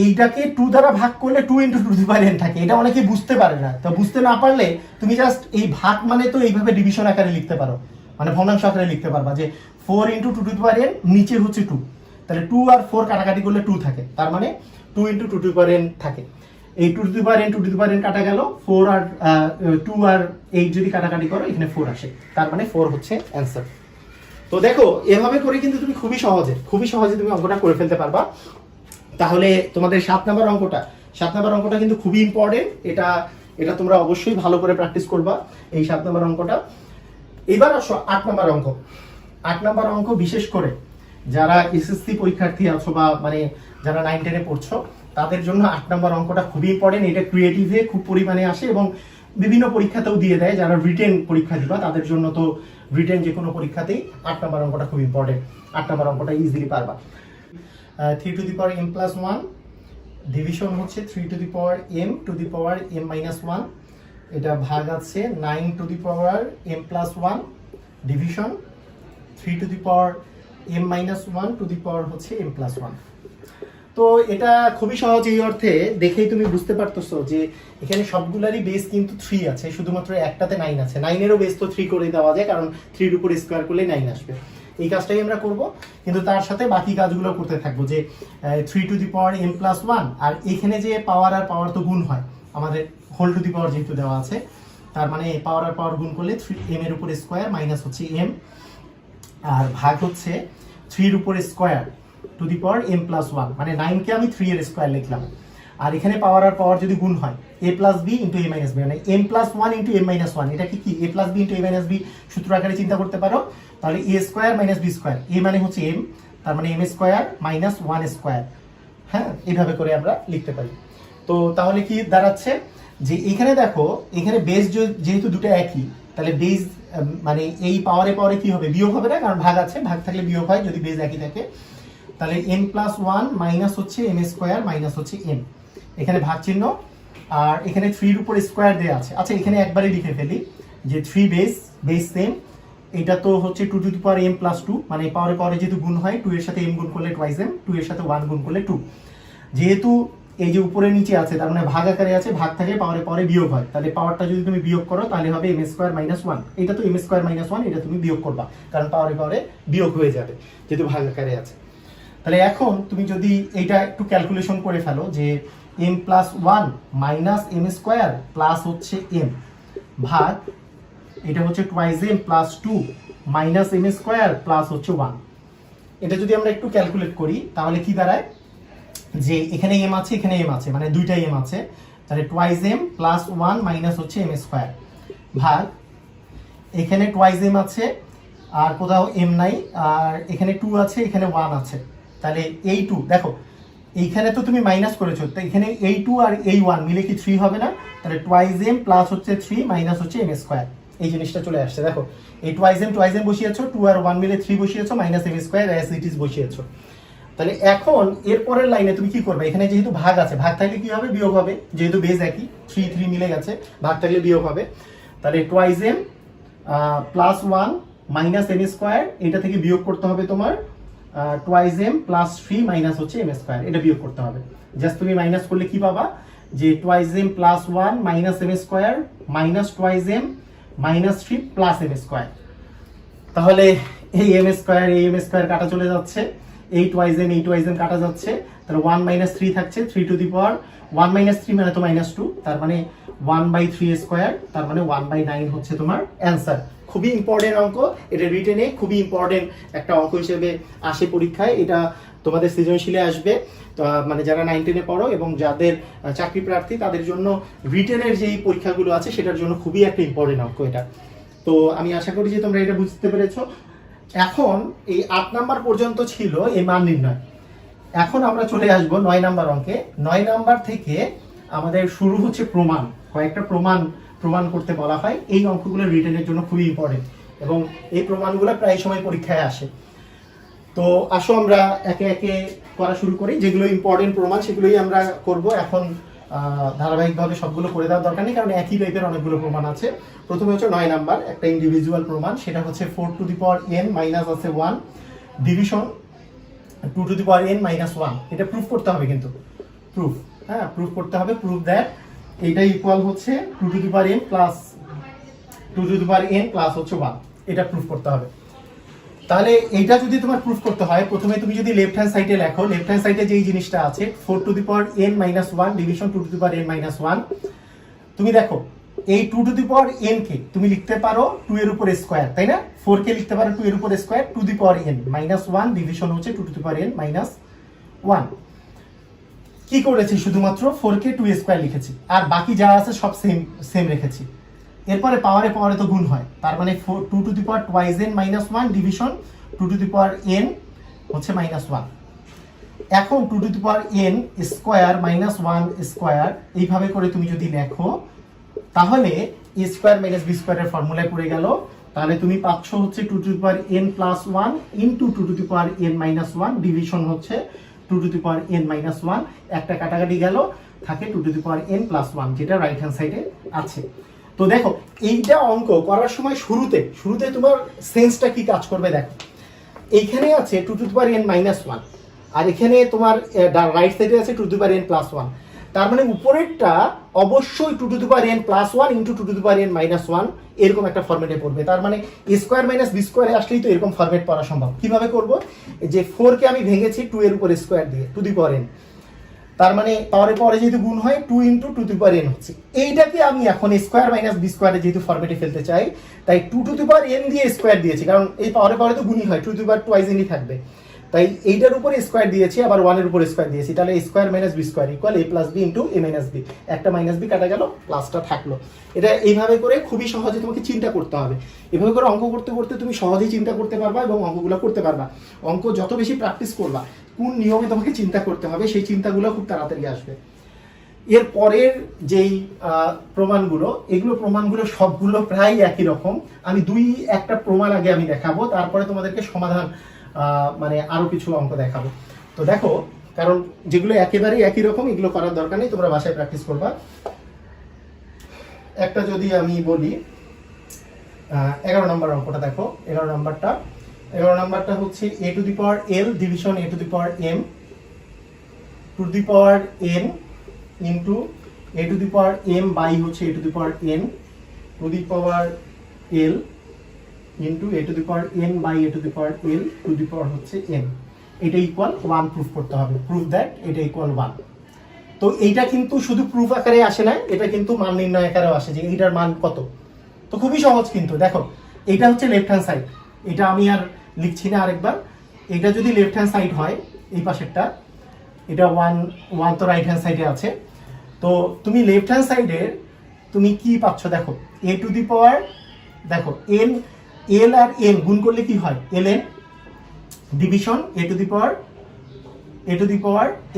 এইটাকে 2 দ্বারা ভাগ করলে 2 into 2 to the power n থাকে, এটা অনেকে বুঝতে পারে না। তো বুঝতে না পারলে তুমি জাস্ট এই ভাগ মানে তো এইভাবে ডিভিশন আকারে লিখতে পারো, মানে ভগ্নাংশ আকারে লিখতে পারবা যে 4 into 2 to the power n নিচে হচ্ছে 2, তাহলে 2 আর 4 কাটাকাটি করলে 2 থাকে, তার মানে 2 into 2 to the power n থাকে। এই 2 to the power n 2 to the power n কাটা গেল, 4 আর 2 আর 8 যদি কাটাকাটি করো এখানে 4 আসে, তার মানে 4 হচ্ছে অ্যান্সার। তো দেখো, এভাবে করে কিন্তু তুমি খুবই সহজে তুমি অঙ্কটা করে ফেলতে পারবা। তাহলে তোমাদের 7 নাম্বার অঙ্কটা কিন্তু খুবই ইম্পর্টেন্ট, এটা তোমরা অবশ্যই ভালো করে প্র্যাকটিস করবা এই 7 নাম্বার অঙ্কটা। এবার আসো 8 নাম্বার অঙ্ক। 8 নাম্বার অঙ্ক বিশেষ করে যারা এসএসসি পরীক্ষার্থী আছো বা মানে যারা 9 10 এ পড়ছো, তাদের জন্য 8 নাম্বার অঙ্কটা খুবই ইম্পর্টেন্ট। এটা ক্রিয়েটিভে খুব পরিমাণে আসে এবং বিভিন্ন পরীক্ষাতেও দিয়ে দেয়। যারা রিটেন পরীক্ষা দিবা তাদের জন্য তো রিটেন যে কোনো পরীক্ষাতেই 8 নাম্বার অঙ্কটা খুব ইম্পর্টেন্ট। 8 নাম্বার অঙ্কটা ইজিলি পারবা। 3 to the power m plus 1 division হচ্ছে 3 to the power m to the power m minus 1, এটা ভাগ আছে 9 to the power m plus 1 division 3 to the power m minus 1 to the power হচ্ছে m plus 1। তো এটা খুবই সহজ, এই অর্থে দেখেই তুমি বুঝতে পারতেছো যে এখানে সবগুলারই বেস কিন্তু 3 আছে, শুধুমাত্র একটাতে 9 আছে। 9 এরও বেস তো 3 করে দেওয়া যায়, কারণ 3 এর উপর স্কয়ার করলে 9 আসবে। এই কাজটাই আমরা করব, কিন্তু তার সাথে বাকি কাজগুলো করতে থাকবো, যে 3 to the power m plus 1, আর এখানে যে পাওয়ার আর পাওয়ার তো গুণ হয়, আমাদের হোল টু দি পাওয়ার যেহেতু দেওয়া আছে, তার মানে পাওয়ার আর পাওয়ার গুণ করলে 3m এর উপর স্কয়ার মাইনাস হচ্ছে m, আর ভাগ হচ্ছে 3 এর উপর square to the power m plus 1, মানে 9 কে আমি 3 এর স্কয়ার লিখলাম। আর এখানে পাওয়ার আর পাওয়ার যদি গুণ হয় a plus b into a minus b, মানে m plus 1 into m minus 1, এটা কি a plus b into a minus b সূত্র আকারে চিন্তা করতে পারো। তাহলে a square minus b square, a মানে হচ্ছে m, তার মানে m স্কয়ার মাইনাস 1 স্কয়ার। হ্যাঁ, এইভাবে করে আমরা লিখতে পারি। তো তাহলে কি দাঁড়াচ্ছে যে এখানে দেখো, এখানে বেস যেহেতু দুটো একই, তাহলে বেস মানে এই পাওয়ারে কি হবে, বিয়োগ হবে না, কারণ ভাগ আছে, ভাগ থাকলে বিয়োগ হয় যদি বেস একই থাকে। তাহলে m প্লাস 1 মাইনাস হচ্ছে m স্কয়ার মাইনাস হচ্ছে m, এখানে ভাগ চিহ্ন, আর এখানে 3 এর উপর স্কয়ার দেয়া আছে। আচ্ছা, এখানে একবারে লিখে ফেলি যে 3 বেস সেম, এটা তো হচ্ছে 2 to the power m plus 2, মানে পাওয়ারে পাওয়ারে যেহেতু গুণ হয় 2 এর সাথে m গুণ করলে টুয়াইস m, 2 এর সাথে 1 গুণ করলে 2। যেহেতু এই যে উপরে নিচে আছে তার মানে ভাগ আকারে আছে, ভাগ থেকে পাওয়ারে পাওয়ারে বিয়োগ হয়, তাহলে পাওয়ারটা যদি তুমি বিয়োগ করো তাহলে হবে m স্কয়ার মাইনাস 1। এটা তো m স্কয়ার মাইনাস 1, এটা তুমি বিয়োগ করবা কারণ পাওয়ারে পাওয়ারে বিয়োগ হয়ে যাবে যেহেতু ভাগ আকারে আছে। তাহলে এখন তুমি যদি এইটা একটু ক্যালকুলেশন করে ফেলো যে m plus 1 minus m square plus হচ্ছে m ভাগ এটা হচ্ছে twice m plus 2 minus m square plus হচ্ছে 1। এটা যদি আমরা একটু ক্যালকুলেট করি তাহলে কি দাঁড়ায় যে এখানে m আছে এখানে m আছে, মানে দুইটাই m আছে, তাহলে টুয়াইস m প্লাস 1 মাইনাস হচ্ছে m স্কয়ার ভাগ এখানে টুয়াইস m আছে আর কোথাও m নাই, আর এখানে 2 আছে এখানে 1 আছে, তাহলে এই 2 দেখো এইখানে তো তুমি মাইনাস করেছো, তো এখানে এই 2 আর এই 1 মিলে কি 3 হবে না, তাহলে টুয়াইস m প্লাস হচ্ছে 3 মাইনাস হচ্ছে m স্কয়ার, এই জিনিসটা চলে আসছে। দেখো এই টুয়াইস m বসিয়েছো, 2 আর 1 মিলে 3 বসিয়েছো, minus m square as it is বসিয়েছো। তাহলে এখন এর পরের লাইনে তুমি কি করবে, এখানে যেহেতু ভাগ আছে, ভাগ থাকলে কি হবে বিয়োগ হবে, যেহেতু বেস একই 3 3 মিলে গেছে, ভাগ থাকলে বিয়োগ হবে। তাহলে twice m plus 1 minus m square, এটা থেকে বিয়োগ করতে হবে তোমার টুয়াইস m প্লাস 3 মাইনাস হচ্ছে m স্কয়ার, এটা বিয়োগ করতে হবে। জাস্ট তুমি মাইনাস করলে কি পাবা যে twice m plus 1 minus m square minus twice m minus 3 plus m square. তাহলে এই m স্কয়ার এই m স্কয়ার কাটা চলে যাচ্ছে, এই টুয়াইস m কাটা যাচ্ছে, তাহলে 1 মাইনাস 3 থাকছে, 3 টু দি পাওয়ার 1 মাইনাস 3 মানে তো মাইনাস 2, তার মানে 1/3 স্কয়ার, তার মানে 1/9 হচ্ছে তোমার অ্যান্সার। খুবই ইম্পর্টেন্ট অঙ্ক, এটা রিটেনে খুবই ইম্পর্টেন্ট একটা অঙ্ক হিসেবে আসে পরীক্ষায়, এটা তোমাদের সৃজনশীলে আসবে। তো মানে যারা 9 10-এ পড়ো এবং যাদের চাকরি প্রার্থী তাদের জন্য রিটেনের যেই পরীক্ষাগুলো আছে সেটার জন্য খুবই একটা ইম্পর্টেন্ট অঙ্ক এটা। তো আমি আশা করি যে তোমরা এটা বুঝতে পেরেছো। এখন এই 8 নাম্বার পর্যন্ত ছিল এই মান নির্ণয়, এখন আমরা চলে আসবো 9 নাম্বার অঙ্কে। 9 নাম্বার থেকে আমাদের শুরু হচ্ছে প্রমাণ, কয়েকটা প্রমাণ করতে বলা হয়। এই অঙ্কগুলো রিটেনের জন্য খুবই ইম্পর্টেন্ট এবং এই প্রমাণগুলো প্রায় সময় পরীক্ষায় আসে। তো আসো আমরা একে একে করা শুরু করি, যেগুলো ইম্পর্টেন্ট প্রমাণ সেগুলোই আমরা করব এখন। ধারাবাহিকভাবে সবগুলো করে দেওয়ার দরকার নেই কারণ একই টাইপের অনেকগুলো প্রমাণ আছে। প্রথমে হচ্ছে 9 নাম্বার, একটা ইন্ডিভিজুয়াল প্রমাণ, সেটা হচ্ছে 4 two the power n minus আছে 1 division 2 to the power n minus 1। এটা প্রুফ করতে হবে, কিন্তু প্রুফ করতে হবে। প্রুফ দ্যাট এটা ইকুয়াল হচ্ছে 2 to the power n plus 2 to the power n plus হচ্ছে 1, এটা প্রুফ করতে হবে। তাহলে এইটা যদি তোমার প্রুফ করতে হয়, প্রথমে তুমি যদি লেফট হ্যান্ড সাইডে লেখো, লেফট হ্যান্ড সাইডে যেই জিনিসটা আছে 4 two the power n minus 1 division 2 to the power n minus 1, তুমি দেখো এই 2 টু দি পাওয়ার n কে তুমি লিখতে পারো 2 এর উপর স্কয়ার, তাই না? 4 কে লিখতে পারো 2 এর উপর square, two the power n minus 1 division হচ্ছে 2 to the power n minus 1। কি করেছি, শুধুমাত্র 4 কে 2 স্কয়ার লিখেছি আর বাকি যা আছে সব সেম রেখেছি। এরপরে পাওয়ারে তো গুণ হয়, তার মানে 2 to the power twice n minus 1 division 2 to the power n হচ্ছে মাইনাস 1। এখন 2 to the power n square minus 1 square এইভাবে করে তুমি যদি লেখো তাহলে a স্কয়ার মাইনাস b স্কয়ারের ফর্মুলায় পড়ে গেল। তাহলে তুমি পাচ্ছ হচ্ছে 2 to the power n plus 1 into 2 to the power n minus 1 division হচ্ছে 2 to the power n minus 1, একটা কাটাকাটি গেল, থাকে 2 to the power n plus 1, যেটা রাইট হ্যান্ড সাইডে আছে। তো দেখো এইটা অঙ্ক করার সময় শুরুতে তোমার সেন্সটা কি কাজ করবে দেখো, এইখানে আছে 2 to the power n minus 1 আর এখানে তোমার রাইট সাইডে আছে 2 to the power n plus 1, তার মানে উপরেরটা অবশ্যই 2 to the power n plus 1 into 2 to the power n minus 1 এরকম একটা ফরম্যাটে পড়বে। তার মানে a স্কয়ার মাইনাস b স্কয়ারে আসলেই তো এরকম ফরম্যাট পড়া সম্ভব। কিভাবে করব, যে 4 কে আমি ভেঙেছি 2 এর উপর স্কয়ার দিয়ে টু দি পাওয়ার n, তার মানে পাওয়ারে যেহেতু গুণ হয় 2 into 2 to the power n হচ্ছে। এইটাকে আমি এখন স্কয়ার মাইনাস b স্কয়ারে যেহেতু ফরম্যাটে ফেলতে চাই তাই 2 টু দি পাওয়ার n দিয়ে স্কয়ার দিয়েছি, কারণ এই পাওয়ারে তো গুণই হয়, 2 টু দি পাওয়ার টুয়াইস nই থাকবে, তাই এইটার উপরে স্কয়ার দিয়েছি আবার 1 এর উপর স্কয়ার দিয়েছি। তাহলে a square minus b square equal a plus b into a minus b, একটা মাইনাস b কাটা গেল, প্লাসটা থাকলো। এটা এইভাবে করে খুবই সহজে তোমাকে চিন্তা করতে হবে। এভাবে করে অঙ্ক করতে করতে তুমি সহজেই চিন্তা করতে পারবা এবং অঙ্কগুলো করতে পারবা। অঙ্ক যত বেশি প্র্যাকটিস করবা, কোন নিয়মে তোমাকে চিন্তা করতে হবে সেই চিন্তাগুলো খুব তাড়াতাড়ি আসবে। এর পরের যেই প্রমাণগুলো সবগুলো প্রায় একই রকম। আমি একটা প্রমাণ আগে আমি দেখাবো, তারপরে তোমাদেরকে সমাধান মানে আরো কিছু অঙ্ক দেখাবো। তো দেখো, কারণ যেগুলো একেবারেই একই রকম এগুলো করার দরকার নেই, তোমরা বাসায় প্র্যাকটিস করবা। একটা যদি আমি বলি 11 নম্বর অঙ্কটা দেখো। 11 নম্বরটা হচ্ছে a to the power l division a to the power m to the power n into a to the power m by হচ্ছে a to the power n to the power l into a to the power n by a to the power l to the power হচ্ছে n। এটা equal 1 proof করতে হবে। Proof that এটা equal 1। তো এইটা কিন্তু শুধু প্রুফ আকারে আসে না, এটা কিন্তু মান নির্ণয় আকারেও আসে যে এইটার মান কত। তো খুবই সহজ কিন্তু দেখো, এটা হচ্ছে লেফট হ্যান্ড সাইড, এটা আমি আর লিখছি না আরেকবার। এটা যদি লেফট হ্যান্ড সাইড হয় এই পাশেরটা, এটা 1 তো রাইট হ্যান্ড সাইডে আছে। তো তুমি লেফট হ্যান্ড সাইডে তুমি কি পাচ্ছ দেখো, a টু দি পাওয়ার দেখো n, l আর n গুণ করলে কি হয় ln division a to the power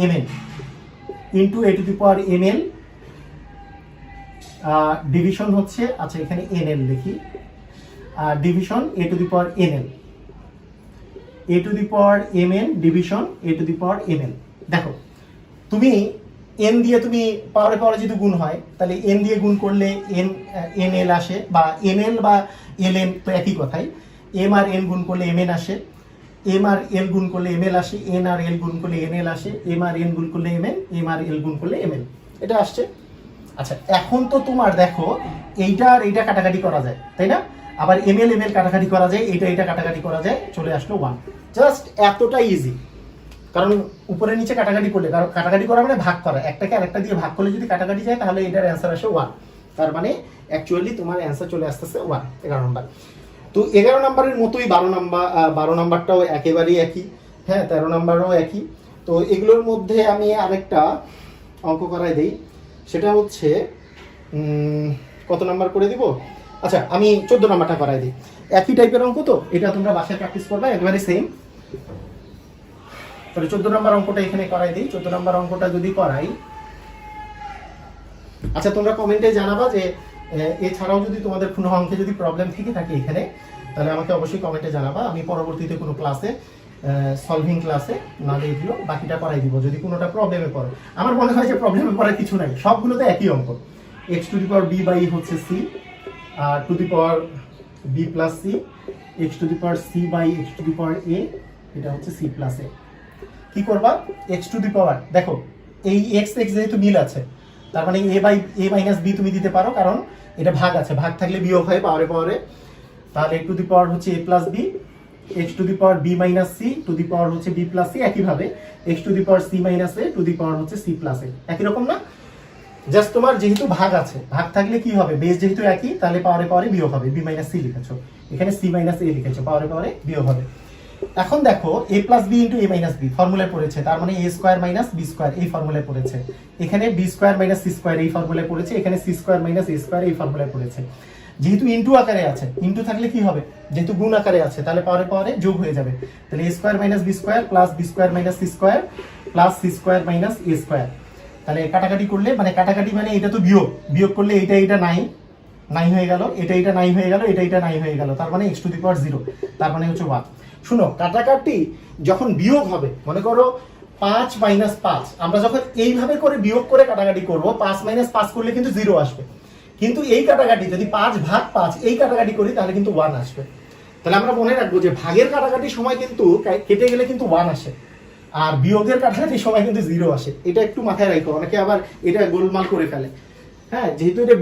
mn into a to the power ml division হচ্ছে, আচ্ছা এখানে nl লিখি, division a to the power nl, a to the power mn division a to the power ml। দেখো তুমি n দিয়ে তুমি পাওয়ারে যদি গুণ হয় তাহলে n দিয়ে গুণ করলে nl আসে, বা nl বা ln তো একই কথাই। m আর n গুণ করলে mn আসে, m আর l গুণ করলে ml আসে, n আর l গুণ করলে nl আসে, m আর n গুণ করলে mn, m আর l গুণ করলে ml, এটা আসছে। আচ্ছা এখন তো তোমার দেখো এইটা আর এইটা কাটাকাটি করা যায়, তাই না? আবার ml ml কাটাকাটি করা যায়, এটা কাটাকাটি করা যায়, চলে আসলো 1। জাস্ট এতটা ইজি। কারণ উপরে নিচে কাটাকাটি করলে, কারণ কাটাকাটি করা মানে ভাগ করা, একটাকে আরেকটা দিয়ে ভাগ করলে যদি কাটাকাটি যায় তাহলে এটার অ্যান্সার আসে 1। তার মানে অ্যাকচুয়ালি তোমার অ্যান্সার চলে আসতেছে 1, 11 নম্বর। তো 11 নম্বরের মতোই 12 নম্বরটাও একেবারেই একই, হ্যাঁ 13 নম্বরও একই। তো এগুলোর মধ্যে আমি আরেকটা অঙ্ক করাই দেই, সেটা হচ্ছে কত নাম্বার করে দিব, আচ্ছা আমি 14 নাম্বারটা করাই দিই। একই টাইপের অঙ্ক, তো এটা তোমরা বাসায় প্র্যাকটিস করবে, একবারে সেম। তাহলে 14 নম্বর অঙ্কটা এখানে করাই দিই। 14 নম্বর অঙ্কটা যদি করাই, আচ্ছা তোমরা কমেন্টে জানাবা যে এছাড়াও যদি তোমাদের কোনো অঙ্কে যদি প্রবলেম থেকে থাকে এখানে, তাহলে আমাকে অবশ্যই কমেন্টে জানাবা। আমি পরবর্তীতে কোনো ক্লাসে সলভিং ক্লাসে না দিয়ে দিল বাকিটা করাই দিব যদি কোনোটা প্রবলেমে পড়ে। আমার মনে হয় যে প্রবলেমে পড়ার কিছু নাই, সবগুলোতে একই অঙ্ক। x to the power b by হচ্ছে c, আর to the power b plus c, x to the power c by x to the power a, এটা হচ্ছে c প্লাস a। কি করবা, x টু দি পাওয়ার দেখো এই x যেহেতু মিল আছে, তার মানে a by a minus b তুমি দিতে পারো, কারণ এটা ভাগ আছে, ভাগ থাকলে বিয়োগ হয় পাওয়ারে। তাহলে x টু দি পাওয়ার হচ্ছে a plus b, x to the power b minus c to the power হচ্ছে b প্লাস c। একইভাবে x to the power c minus a to the power হচ্ছে c প্লাস a। একই রকম না? Just তোমার যেহেতু ভাগ আছে, ভাগ থাকলে কি হবে, বেস যেহেতু একই তাহলে পাওয়ারে বিয়োগ হবে। b মাইনাস c লিখেছো, এখানে c মাইনাস a লিখেছো, পাওয়ারে বিয়োগ হবে। এখন দেখো a plus b into a minus b ফর্মুলায় পড়েছে, তার মানে a square minus b square এই ফর্মুলায় পড়েছে। এখানে b square minus c square এই ফর্মুলায় পড়েছে, এখানে c square minus a square এই ফর্মুলায় পড়েছে। যেহেতু ইনটু আকারে আছে, ইনটু থাকলে কি হবে, যেহেতু গুণ আকারে আছে তাহলে পাওয়ারে যোগ হয়ে যাবে। তাহলে a square minus b square plus b square minus c square plus c square minus a square. তাহলে কাটাকাটি করলে, মানে কাটাকাটি মানে এটা তো বিয়োগ করলে এটা নাই হয়ে গেল, এটা নাই হয়ে গেল, এটা নাই হয়ে গেল, তার মানে x টু দি পাওয়ার 0, তার মানে হচ্ছে 1। শুনো, কাটাকাটি যখন বিয়োগ হবে, মনে করো 5 মাইনাস 5, আমরা যখন এইভাবে করে বিয়োগ করে কাটাকাটি করব, 5 মাইনাস 5 করলে কিন্তু 0 আসবে। কিন্তু এই কাটাকাটি যদি 5 ভাগ 5 এই কাটাকাটি করি তাহলে কিন্তু 1 আসবে। তাহলে আমরা মনে রাখবো যে ভাগের কাটাকাটির সময় কিন্তু কেটে গেলে কিন্তু 1 আসে, আর বিয়োগের কাটাকাটির সময় কিন্তু 0 আসে। এটা একটু মাথায় রাখো, অনেকে আবার এটা গোলমাল করে ফেলে। হ্যাঁ, যেহেতু এটা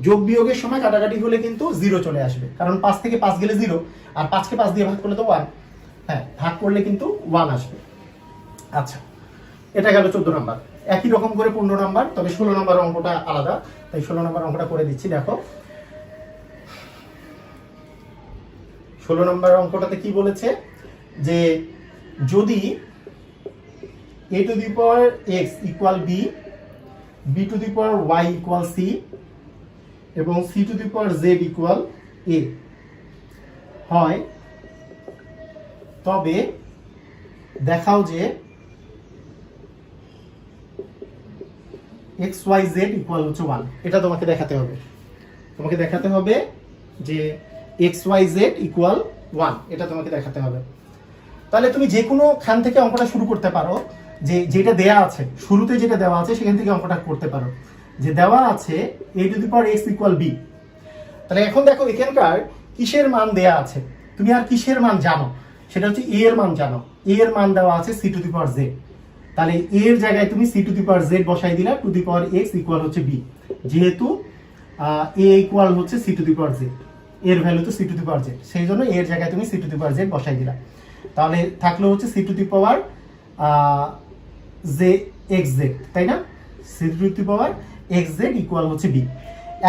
যোগ বিয়োগের সময় কাটাকাটি হলে কিন্তু 0 চলে আসবে, কারণ 5 থেকে 5 গেলে 0, আর 5 কে 5 দিয়ে ভাগ করলে তো 1। হ্যাঁ, ভাগ করলে কিন্তু 1 আসবে। আচ্ছা, এটা গেল 14 নাম্বার। একই রকম করে 15 নাম্বার, তবে 16 নাম্বার অঙ্কটা আলাদা, তাই 16 নাম্বার অঙ্কটা করে দিচ্ছি। দেখো 16 নাম্বার অঙ্কটাতে কি বলেছে, যে যদি a to the power x equal b, b to the power y equal c এবং c to the power z equal a হয়, তবে দেখাও যে xyz ইকুয়াল হচ্ছে 1। এটা তোমাকে দেখাতে হবে, যে xyz ইকুয়াল 1, এটা তোমাকে দেখাতে হবে। তাহলে তুমি যে কোনো খান থেকে অঙ্কটা শুরু করতে পারো, যে যেটা দেয়া আছে শুরুতে, যেটা দেওয়া আছে সেখান থেকে অঙ্কটা করতে পারো। যে দেওয়া আছে a to the power x equal b, তাহলে এখন দেখো এখানকার কিসের মান দেয়া আছে, তুমি আর কিসের মান জানো, সেটা হচ্ছে এ এর মান জানো। এ এর মান দেওয়া আছে C to the power Z, তাহলে এ এর জায়গায় তুমি C to the power Z বসাই দিলা, to the power X equal হচ্ছে বি, যেহেতু এ ইকুয়াল হচ্ছে C to the power Z, এর ভ্যালু তো C to the power Z, সেই জন্য এর জায়গায় তুমি C to the power Z বসাই দিলা। তাহলে থাকলো হচ্ছে C to the power J X Z, তাই না? C to the power x Z equal হচ্ছে বি।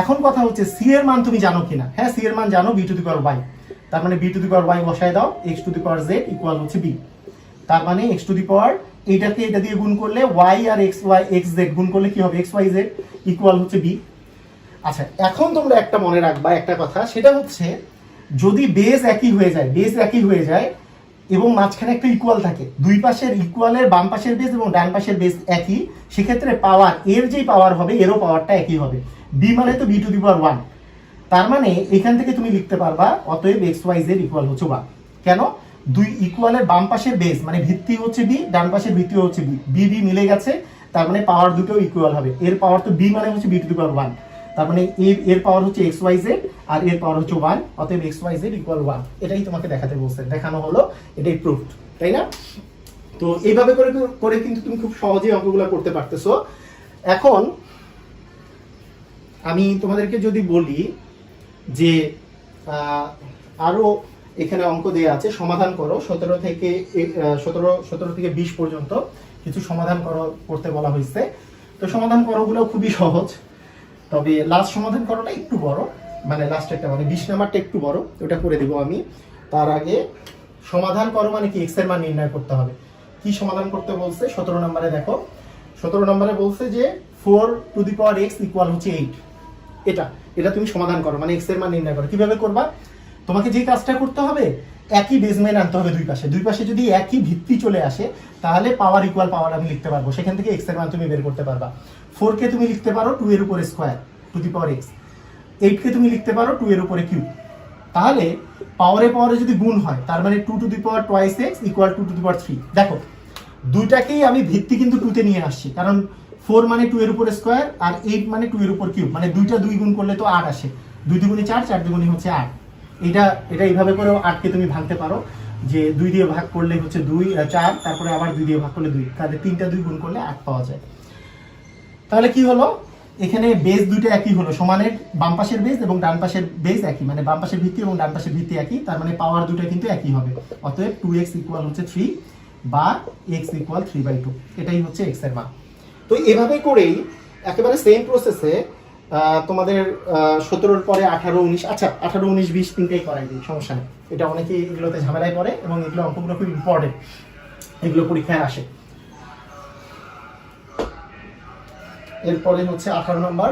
এখন কথা হচ্ছে সি এর মান তুমি জানো কিনা? হ্যাঁ, সি এর মান জানো, B to the power Y. তার মানে B to the power Y বসায় দাও, X to the power Z equal হচ্ছে বি। তার মানে এক্স টু দি পাওয়ার এইটাকে এটা দিয়ে গুণ করলে ওয়াই আর এক্স ওয়াই এক্স জেড গুণ করলে কি হবে? এক্স ওয়াই জেড ইকুয়াল হচ্ছে বি। আচ্ছা, এখন তোমরা একটা মনে রাখবা একটা কথা, সেটা হচ্ছে যদি বেস একই হয়ে যায়, বেস একই হয়ে যায় এবং মাঝখানে একটা ইকুয়াল থাকে, দুই পাশের ইকুয়ালের বাম পাশের বেস এবং ডান পাশের বেস একই, সেক্ষেত্রে পাওয়ার এর যেই পাওয়ার হবে এরও পাওয়ারটা একই হবে। বি মানে তো B to the power one, তার মানে এখান থেকে তুমি লিখতে পারবা অতএব এক্স ওয়াই জেড ইকুয়াল হচ্ছে ওয়ান। কেন? দুই ইকুয়ালের বাম পাশের বেস মানে ভিত্তি হচ্ছে বি, ডান পাশের ভিত্তি হচ্ছে বি, বি বি মিলে গেছে, তার মানে পাওয়ার দুটো ইকুয়াল হবে। এর পাওয়ার তো বি মানে হচ্ছে B to the power one, তার মানে এর পাওয়ার হচ্ছে এক্স ওয়াই জেড আর এর পাওয়ার হচ্ছে ওয়ান, অতএব X Y Z equal one. এটাই তোমাকে দেখাতে বলছে, দেখানো হলো, এটাই প্রুফড, তাই না? তো এইভাবে করে করে কিন্তু তুমি খুব সহজেই অঙ্কগুলো করতে পারতেছো। এখন আমি তোমাদেরকে যদি বলি যে আরো এখানে অঙ্ক দেওয়া আছে, সমাধান করো 17 থেকে 20 পর্যন্ত কিছু সমাধান করতে বলা হয়েছে। তো সমাধান করোগুলো খুবই সহজ, তবে লাস্ট সমাধান করাটা একটু বড়, মানে লাস্ট একটা মানে 20 নাম্বারটা একটু বড়, ওটা করে দেবো আমি। তার আগে সমাধান করো মানে কি? এক্স এর মান নির্ণয় করতে হবে। কি সমাধান করতে বলছে? 17 নম্বরে দেখো, 17 নম্বরে বলছে যে 4 two the power X equal হচ্ছে 8। এটা তুমি সমাধান করো, মানে এক্স এর মান নির্ণয় করো। কিভাবে করবা? তোমাকে যে কাজটা করতে হবে, একই বেসমেন্ট আনতে হবে দুই পাশে যদি একই ভিত্তি চলে আসে তাহলে পাওয়ার ইকুয়াল পাওয়ার আমি লিখতে পারবো, সেখান থেকে এক্স এর মান তুমি বের করতে পারবা। 4 কে তুমি লিখতে পারো 2 এর উপরে square to the power x, 8 কে তুমি লিখতে পারো 2 এর উপরে কিউব। তাহলে পাওয়ারে যদি গুণ হয় তার মানে 2 to the power twice x equal 2 to the power 3। দেখো দুইটাকেই আমি ভিত্তি কিন্তু 2 তে নিয়ে আসছি, কারণ 4 মানে 2 এর উপরে স্কয়ার আর 8 মানে 2 এর উপর কিউব, মানে দুইটা 2 গুণ করলে তো 8 আসে, 2 দুগুণে 4, 4 দুগুণে হচ্ছে 8। এটা এইভাবে করেও 8 কে তুমি ভাঙতে পারো, যে 2 দিয়ে ভাগ করলে হচ্ছে 2 4, তারপরে আবার 2 দিয়ে ভাগ করলে 2, তাহলে 3টা 2 গুণ করলে 8 পাওয়া যায়। তাহলে কি হলো? এখানে বেস দুইটা একই হলো, সমানের বাম পাশের বেস এবং ডান পাশের বেস একই, মানে বাম পাশের ভিত্তি এবং ডান পাশের ভিত্তি একই, তার মানে পাওয়ার দুটো কিন্তু একই হবে। অতএব 2x ইকুয়াল হচ্ছে 3 বা x ইকুয়াল 3/2, এটাই হচ্ছে x এর মান। তো এভাবে করেই একেবারে সেম প্রসেসে তোমাদের 17-র পরে 18, 19, আচ্ছা 18, 19, 20 তিনটেই করাই দিই, সমস্যা নেই। এটা অনেকেই এগুলোতে ঝামেলায় পড়ে এবং এগুলো অঙ্কগুলো খুব ইম্পর্টেন্ট, এগুলো পরীক্ষায় আসে। এরপরে হচ্ছে 18 নম্বর।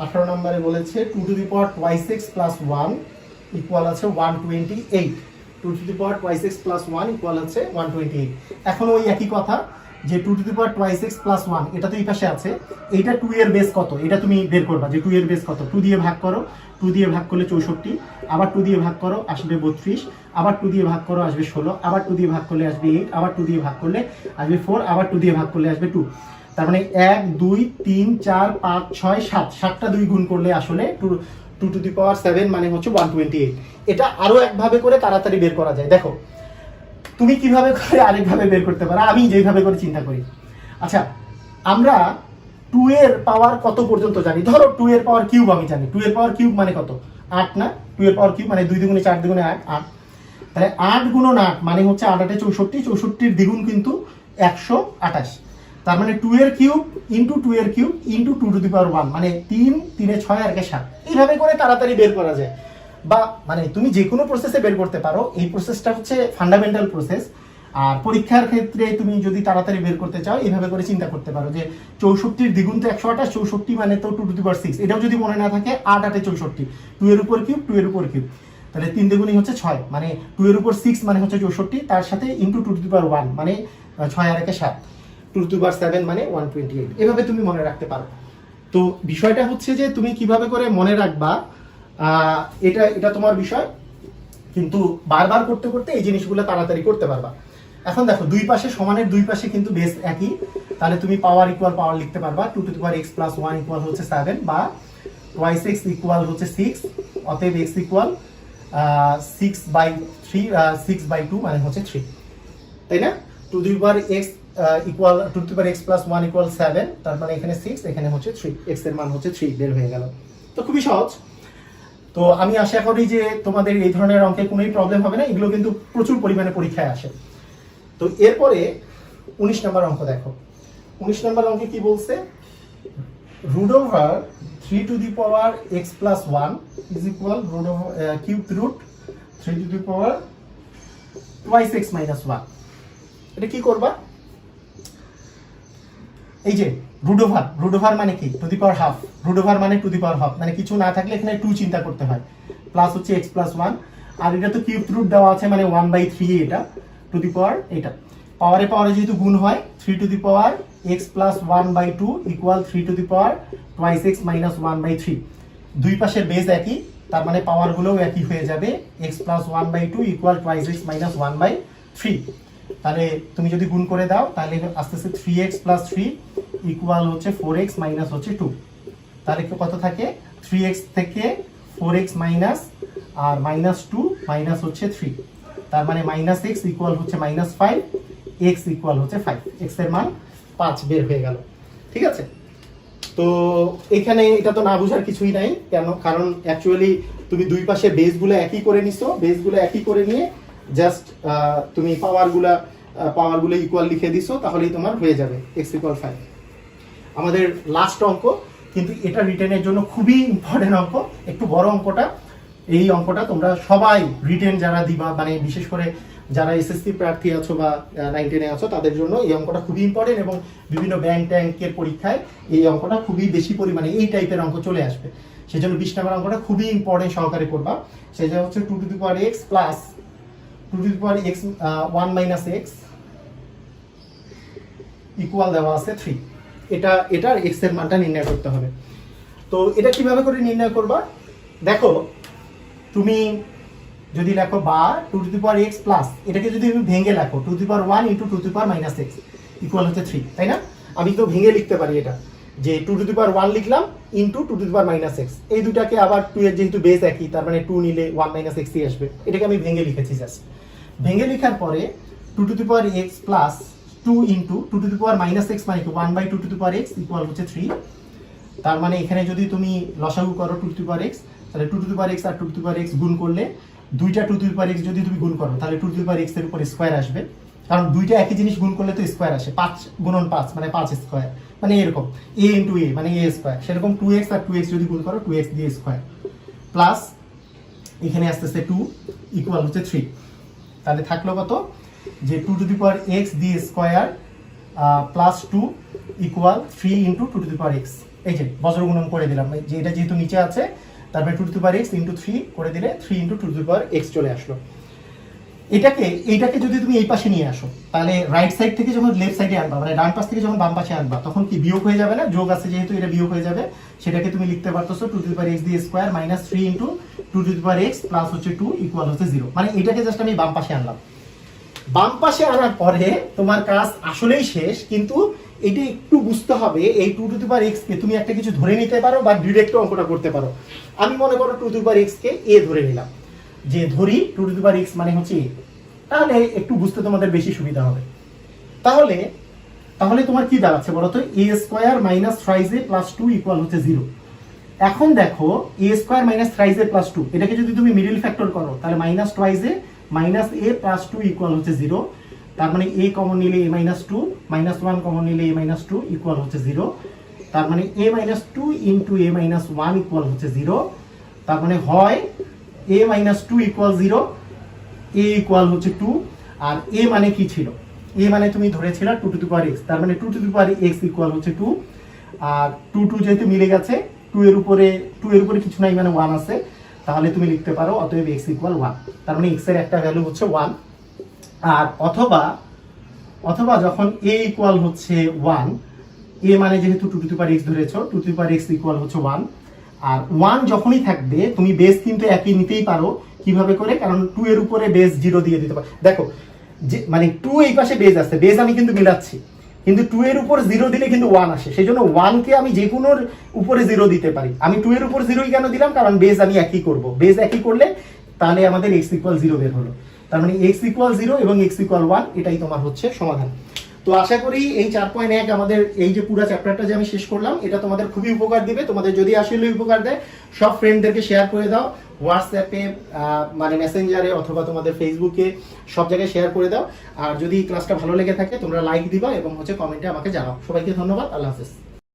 18 নম্বরে বলেছে 2 to the power twice x plus 1 equal আছে 128। 2 to the power twice x plus 1 equal আছে 128। এখন ওই একই কথা যে 2 to the power twice x plus 1 এটা তো এই পাশে আছে, এইটা 2 এর বেস কত এটা তুমি বের করবা, যে 2 এর বেস কত। 2 দিয়ে ভাগ করো, 2 দিয়ে ভাগ করলে 64, আবার 2 দিয়ে ভাগ করো আসবে 32, আবার 2 দিয়ে ভাগ করো আসবে 16, আবার 2 দিয়ে ভাগ করলে আসবে 8, আবার 2 দিয়ে ভাগ করলে আসবে 4, আবার 2 দিয়ে ভাগ করলে আসবে 2। তার মানে 1 2 3 4 5 6 7, 7টা 2 গুণ করলে আসলে 2 টু দি পাওয়ার 7 মানে হচ্ছে 128। এটা আরো একভাবে করে তাড়াতাড়ি বের করা যায়। দেখো তুমি কিভাবে করে আরেকভাবে বের করতে পারো, আমি যেভাবে করে চিন্তা করি। আচ্ছা, আমরা 2 এর পাওয়ার কত পর্যন্ত জানি? ধরো 2 এর পাওয়ার কিউব আমি জানি। 2 এর পাওয়ার কিউব মানে কত? 8 না? 2 এর পাওয়ার কিউব মানে 2 দুগুণে 4 দুগুণে 8, 8। তাহলে 8 গুণন 8 মানে হচ্ছে 8 8 64, 64-র দ্বিগুণ কিন্তু 128। তার মানে 2 এর কিউব ইন্টু 2 এর cube into 2 to the power 1 মানে 3 3 6 আর 7। এইভাবে করে তাড়াতাড়ি বের করা যায়, বা মানে তুমি যে কোনো প্রসেসে বের করতে পারো। এই প্রসেসটা হচ্ছে ফান্ডামেন্টাল প্রসেস। আর পরীক্ষার ক্ষেত্রে তুমি যদি তাড়াতাড়ি বের করতে চাও এইভাবে করে চিন্তা করতে পারো যে 64-র দ্বিগুণ তো 128, 64 মানে তো 2 টু দি পাওয়ার 6। এটাও যদি মনে না থাকে 8 8 64, 2 এর উপর কিউব 2 এর উপর কিউব, তাহলে 3 দ্বিগুণই হচ্ছে 6, মানে 2 এর উপর 6 মানে হচ্ছে 64, তার সাথে ইন্টু 2 টু দি পাওয়ার 1 মানে 6 আর 1 7, 2 টু দি পাওয়ার 7 মানে 128। এভাবে তুমি মনে রাখতে পারো। তো বিষয়টা হচ্ছে যে তুমি কিভাবে করে মনে রাখবা, এটা তোমার বিষয়, কিন্তু বারবার করতে করতে এই জিনিসগুলো তাড়াতাড়ি করতে পারবা। এখন দেখো দুই পাশে সমানের দুই পাশে কিন্তু বেস একই, তাহলে তুমি পাওয়ার ইকুয়াল পাওয়ার লিখতে পারবা। 2 to the power x plus 1 equal হচ্ছে 7 বা টুয়াইস x ইকুয়াল হচ্ছে 6, অতএব x ইকুয়াল 6/3 6/2 মানে হচ্ছে 3, তাই না? Two the power X equal to the power x plus 1 equal 7, তার মানে এখানে 6, এখানে হচ্ছে 3, এক্স এর মান হচ্ছে 3 বের হয়ে গেল। তো খুবই সহজ। তো আমি আশা করি যে তোমাদের এই ধরনের অঙ্কে কোনোই প্রবলেম হবে না, এগুলো কিন্তু প্রচুর পরিমাণে পরীক্ষায় আসে। তো এরপরে 19 নম্বর অঙ্ক দেখো। 19 নম্বর অঙ্কে কি বলছে, root over 3 to the power x plus 1 is equal root over cube root 3 to the power twice x minus 1। এটা কি করবা, এই যে রুট ওভার মানে কি, to the power half, root over মানে টু দি পাওয়ার হাফ, মানে কিছু না থাকলে এখানে 2 চিন্তা করতে হয়, প্লাস হচ্ছে x প্লাস 1, আর এটা তো কিউব রুট দেওয়া আছে মানে 1/3, এটা টু দি পাওয়ার, এটা পাওয়ারে যেহেতু গুণ হয় 3 to the power x plus 1/2 equal 3 to the power twice x minus 1/3। দুই পাশের বেস একই, তার মানে পাওয়ারগুলোও একই হয়ে যাবে, x plus 1/2 equal twice x minus 1/3। তাহলে তুমি যদি গুণ করে দাও তাহলে আস্তে আস্তে 3x প্লাস 3 ইকুয়াল হচ্ছে 4x মাইনাস হচ্ছে 2। তাহলে কত থাকে, 3x থেকে 4x মাইনাস আর মাইনাস 2 মাইনাস হচ্ছে 3, তার মানে মাইনাস x ইকুয়াল হচ্ছে মাইনাস 5, x ইকুয়াল হচ্ছে 5, x এর মান 5 বের হয়ে গেল। ঠিক আছে, তো এখানে এটা তো না বুঝার কিছুই নাই, কেন, কারণ অ্যাকচুয়ালি তুমি দুই পাশে বেসগুলো একই করে নিছো, বেসগুলো একই করে নিয়ে জাস্ট তুমি পাওয়ারগুলো ইকুয়াল লিখে দিছো, তাহলেই তোমার হয়ে যাবে x ইকুয়াল 5। আমাদের লাস্ট অঙ্ক, কিন্তু এটা রিটেনের জন্য খুবই ইম্পর্টেন্ট অঙ্ক, একটু বড় অঙ্কটা। এই অঙ্কটা তোমরা সবাই রিটেন যারা দিবা, মানে বিশেষ করে যারা এসএসসি প্রার্থী আছো বা 9, 10 আছো, তাদের জন্য এই অঙ্কটা খুবই ইম্পর্টেন্ট, এবং বিভিন্ন ট্যাঙ্কের পরীক্ষায় এই অঙ্কটা খুবই বেশি পরিমাণে এই টাইপের অঙ্ক চলে আসবে। সেজন্য 20 নম্বর অঙ্কটা খুবই ইম্পর্টেন্ট সহকারে করবা। সেটা হচ্ছে 2 to the power x plus 2 to the power x 1 minus x equal দেওয়া আছে 3। এটার x এর মানটা নির্ণয় করতে হবে। তো এটা কিভাবে করে নির্ণয় করবা, দেখো তুমি যদি লেখো বা 2 to the power x plus, এটাকে যদি তুমি ভেঙে লেখো 2 to the power 1 into 2 to the power minus x equal হচ্ছে 3, তাই না? আমি তো ভেঙে লিখতে পারি এটা, যে 2 টু দি পাওয়ার 1 লিখলাম into 2 to the power minus x, এই দুটাকে আবার 2 এর যেহেতু বেস একই, তার মানে 2 নিলে 1 মাইনাস x ই আসবে। এটাকে আমি ভেঙে লিখেছি জাস্ট। ভেঙে লেখার পরে 2 to the power x plus 2 into 2 to the power minus x মানে কি 1/2 two the power x equal হচ্ছে 3। তার মানে এখানে যদি তুমি লসাগু করো 2 টু দি পাওয়ার x, তাহলে 2 টু দি পাওয়ার x আর 2 টু দি পাওয়ার x গুণ করলে, দুইটা 2 টু দি পাওয়ার x যদি তুমি গুণ করো তাহলে 2 টু দি পাওয়ার x এর উপর স্কয়ার আসবে, কারণ দুইটা একই জিনিস গুণ করলে তো স্কয়ার আসে, 5 গুণন 5 মানে 5 স্কয়ার, মানে এরকম a ইনটু a মানে a স্কয়ার, সেরকম 2x আর 2x যদি গুণ করো 2x দিয়ে স্কয়ার, প্লাস এখানে আসতেছে 2 ইকুয়াল হচ্ছে 3। তাহলে থাকলো কত, যে 2 টু দি পাওয়ার x দিয়ে square plus 2 equal 3 into 2 to the power x। এই যে বজ্রগুণন করে দিলাম, যে এটা যেহেতু নিচে আছে, তারপরে 2 to the power x into 3 করে দিলে 3 into 2 to the power x চলে আসলো। এইটাকে যদি তুমি এই পাশে নিয়ে আসো, তাহলে রাইট সাইড থেকে যখন লেফট সাইডে আনবা, মানে ডান পাশ থেকে যখন বাম পাশে আনবা, তখন কি বিয়োগ হয়ে যাবে না? যোগ আছে যেহেতু, এটা বিয়োগ হয়ে যাবে। সেটাকে তুমি লিখতে পারতেছো 2 টু দি পাওয়ার x দিয়ে square minus 3 into 2 to the power x plus হচ্ছে 2 ইকুয়াল হচ্ছে 0। মানে এটাকে জাস্ট আমি বাম পাশে আনলাম। বাম পাশে আনার পরে তোমার কাজ আসলেই শেষ, কিন্তু এটা একটু বুঝতে হবে, এই 2 টু দি পাওয়ার x কে তুমি একটা কিছু ধরে নিতে পারো বা ডিরেক্ট অঙ্কটা করতে পারো। আমি মনে করো 2 to the power x K a ধরে নিলাম, যে ধরি 2 টু দি পাওয়ার x মানে হচ্ছে a, তাহলে একটু বুঝতে তোমাদের বেশি সুবিধা হবে। তাহলে তোমার কি দাঁড়াচ্ছে বলো তো, a square minus 3a plus 2 equal হচ্ছে 0। এখন দেখো a square minus 3a plus 2, এটাকে যদি তুমি মিডল ফ্যাক্টর করো তাহলে minus 2a minus a plus 2 equal হচ্ছে 0। তার মানে a কমন নিলে a মাইনাস 2, মাইনাস 1 কমন নিলে a মাইনাস 2 ইকুয়াল হচ্ছে 0। তার মানে a minus 2 into a minus 1 equal হচ্ছে 0। তার মানে হয় a minus 2 equal 0, a equal হচ্ছে 2। আর a মানে কি ছিল, a মানে তুমি ধরেছিল 2 টু দি পাওয়ার x, তার মানে 2 to the power x equal হচ্ছে 2। আর 2 যেহেতু মিলে গেছে, 2 এর উপরে কিছু নাই, মানে 1 আছে, তাহলে তুমি লিখতে পারো অতএব x ইকুয়াল 1। তার মানে x এর একটা ভ্যালু হচ্ছে 1। আর অথবা যখন a ইকুয়াল হচ্ছে 1, a মানে যেহেতু 2 টু দি পাওয়ার x ধরেছো, 2 to the power x equal হচ্ছে 1। আর 1 যখনই থাকবে তুমি বেস কিন্তু একই নিতেই পারো। কিভাবে করে, কারণ 2 এর উপরে বেস 0 দিয়ে দিতে পারো। দেখো যে মানে 2 এই পাশে বেস আছে, বেস আমি কিন্তু মিলাচ্ছি, কিন্তু 2 এর উপর 0 দিলে কিন্তু 1 আসে, সেই জন্য 1 কে আমি যে কোনোর উপরে 0 দিতে পারি। আমি 2 এর উপর 0 কেন দিলাম, কারণ বেস আমি একই করব, বেস একই করলে তাহলে আমাদের x ইকুয়াল 0 বের হলো। তার মানে x ইকুয়াল 0 এবং x ইকুয়াল 1 এটাই তোমার হচ্ছে সমাধান। তো আশা করি এই 4.1 আমাদের এই যে পুরো চ্যাপ্টারটা যে আমি শেষ করলাম এটা তোমাদের খুবই উপকার দিবে। তোমাদের যদি আসলে উপকার দেয় সব ফ্রেন্ডদেরকে শেয়ার করে দাও, হোয়াটসঅ্যাপে মানে মেসেঞ্জারে অথবা তোমাদের ফেসবুকে সব জায়গায় শেয়ার করে দাও। আর যদি ক্লাসটা ভালো লেগে থাকে তোমরা লাইক দিবা এবং হচ্ছে কমেন্টে আমাকে জানাও। সবাইকে ধন্যবাদ, আল্লাহ হাফেজ।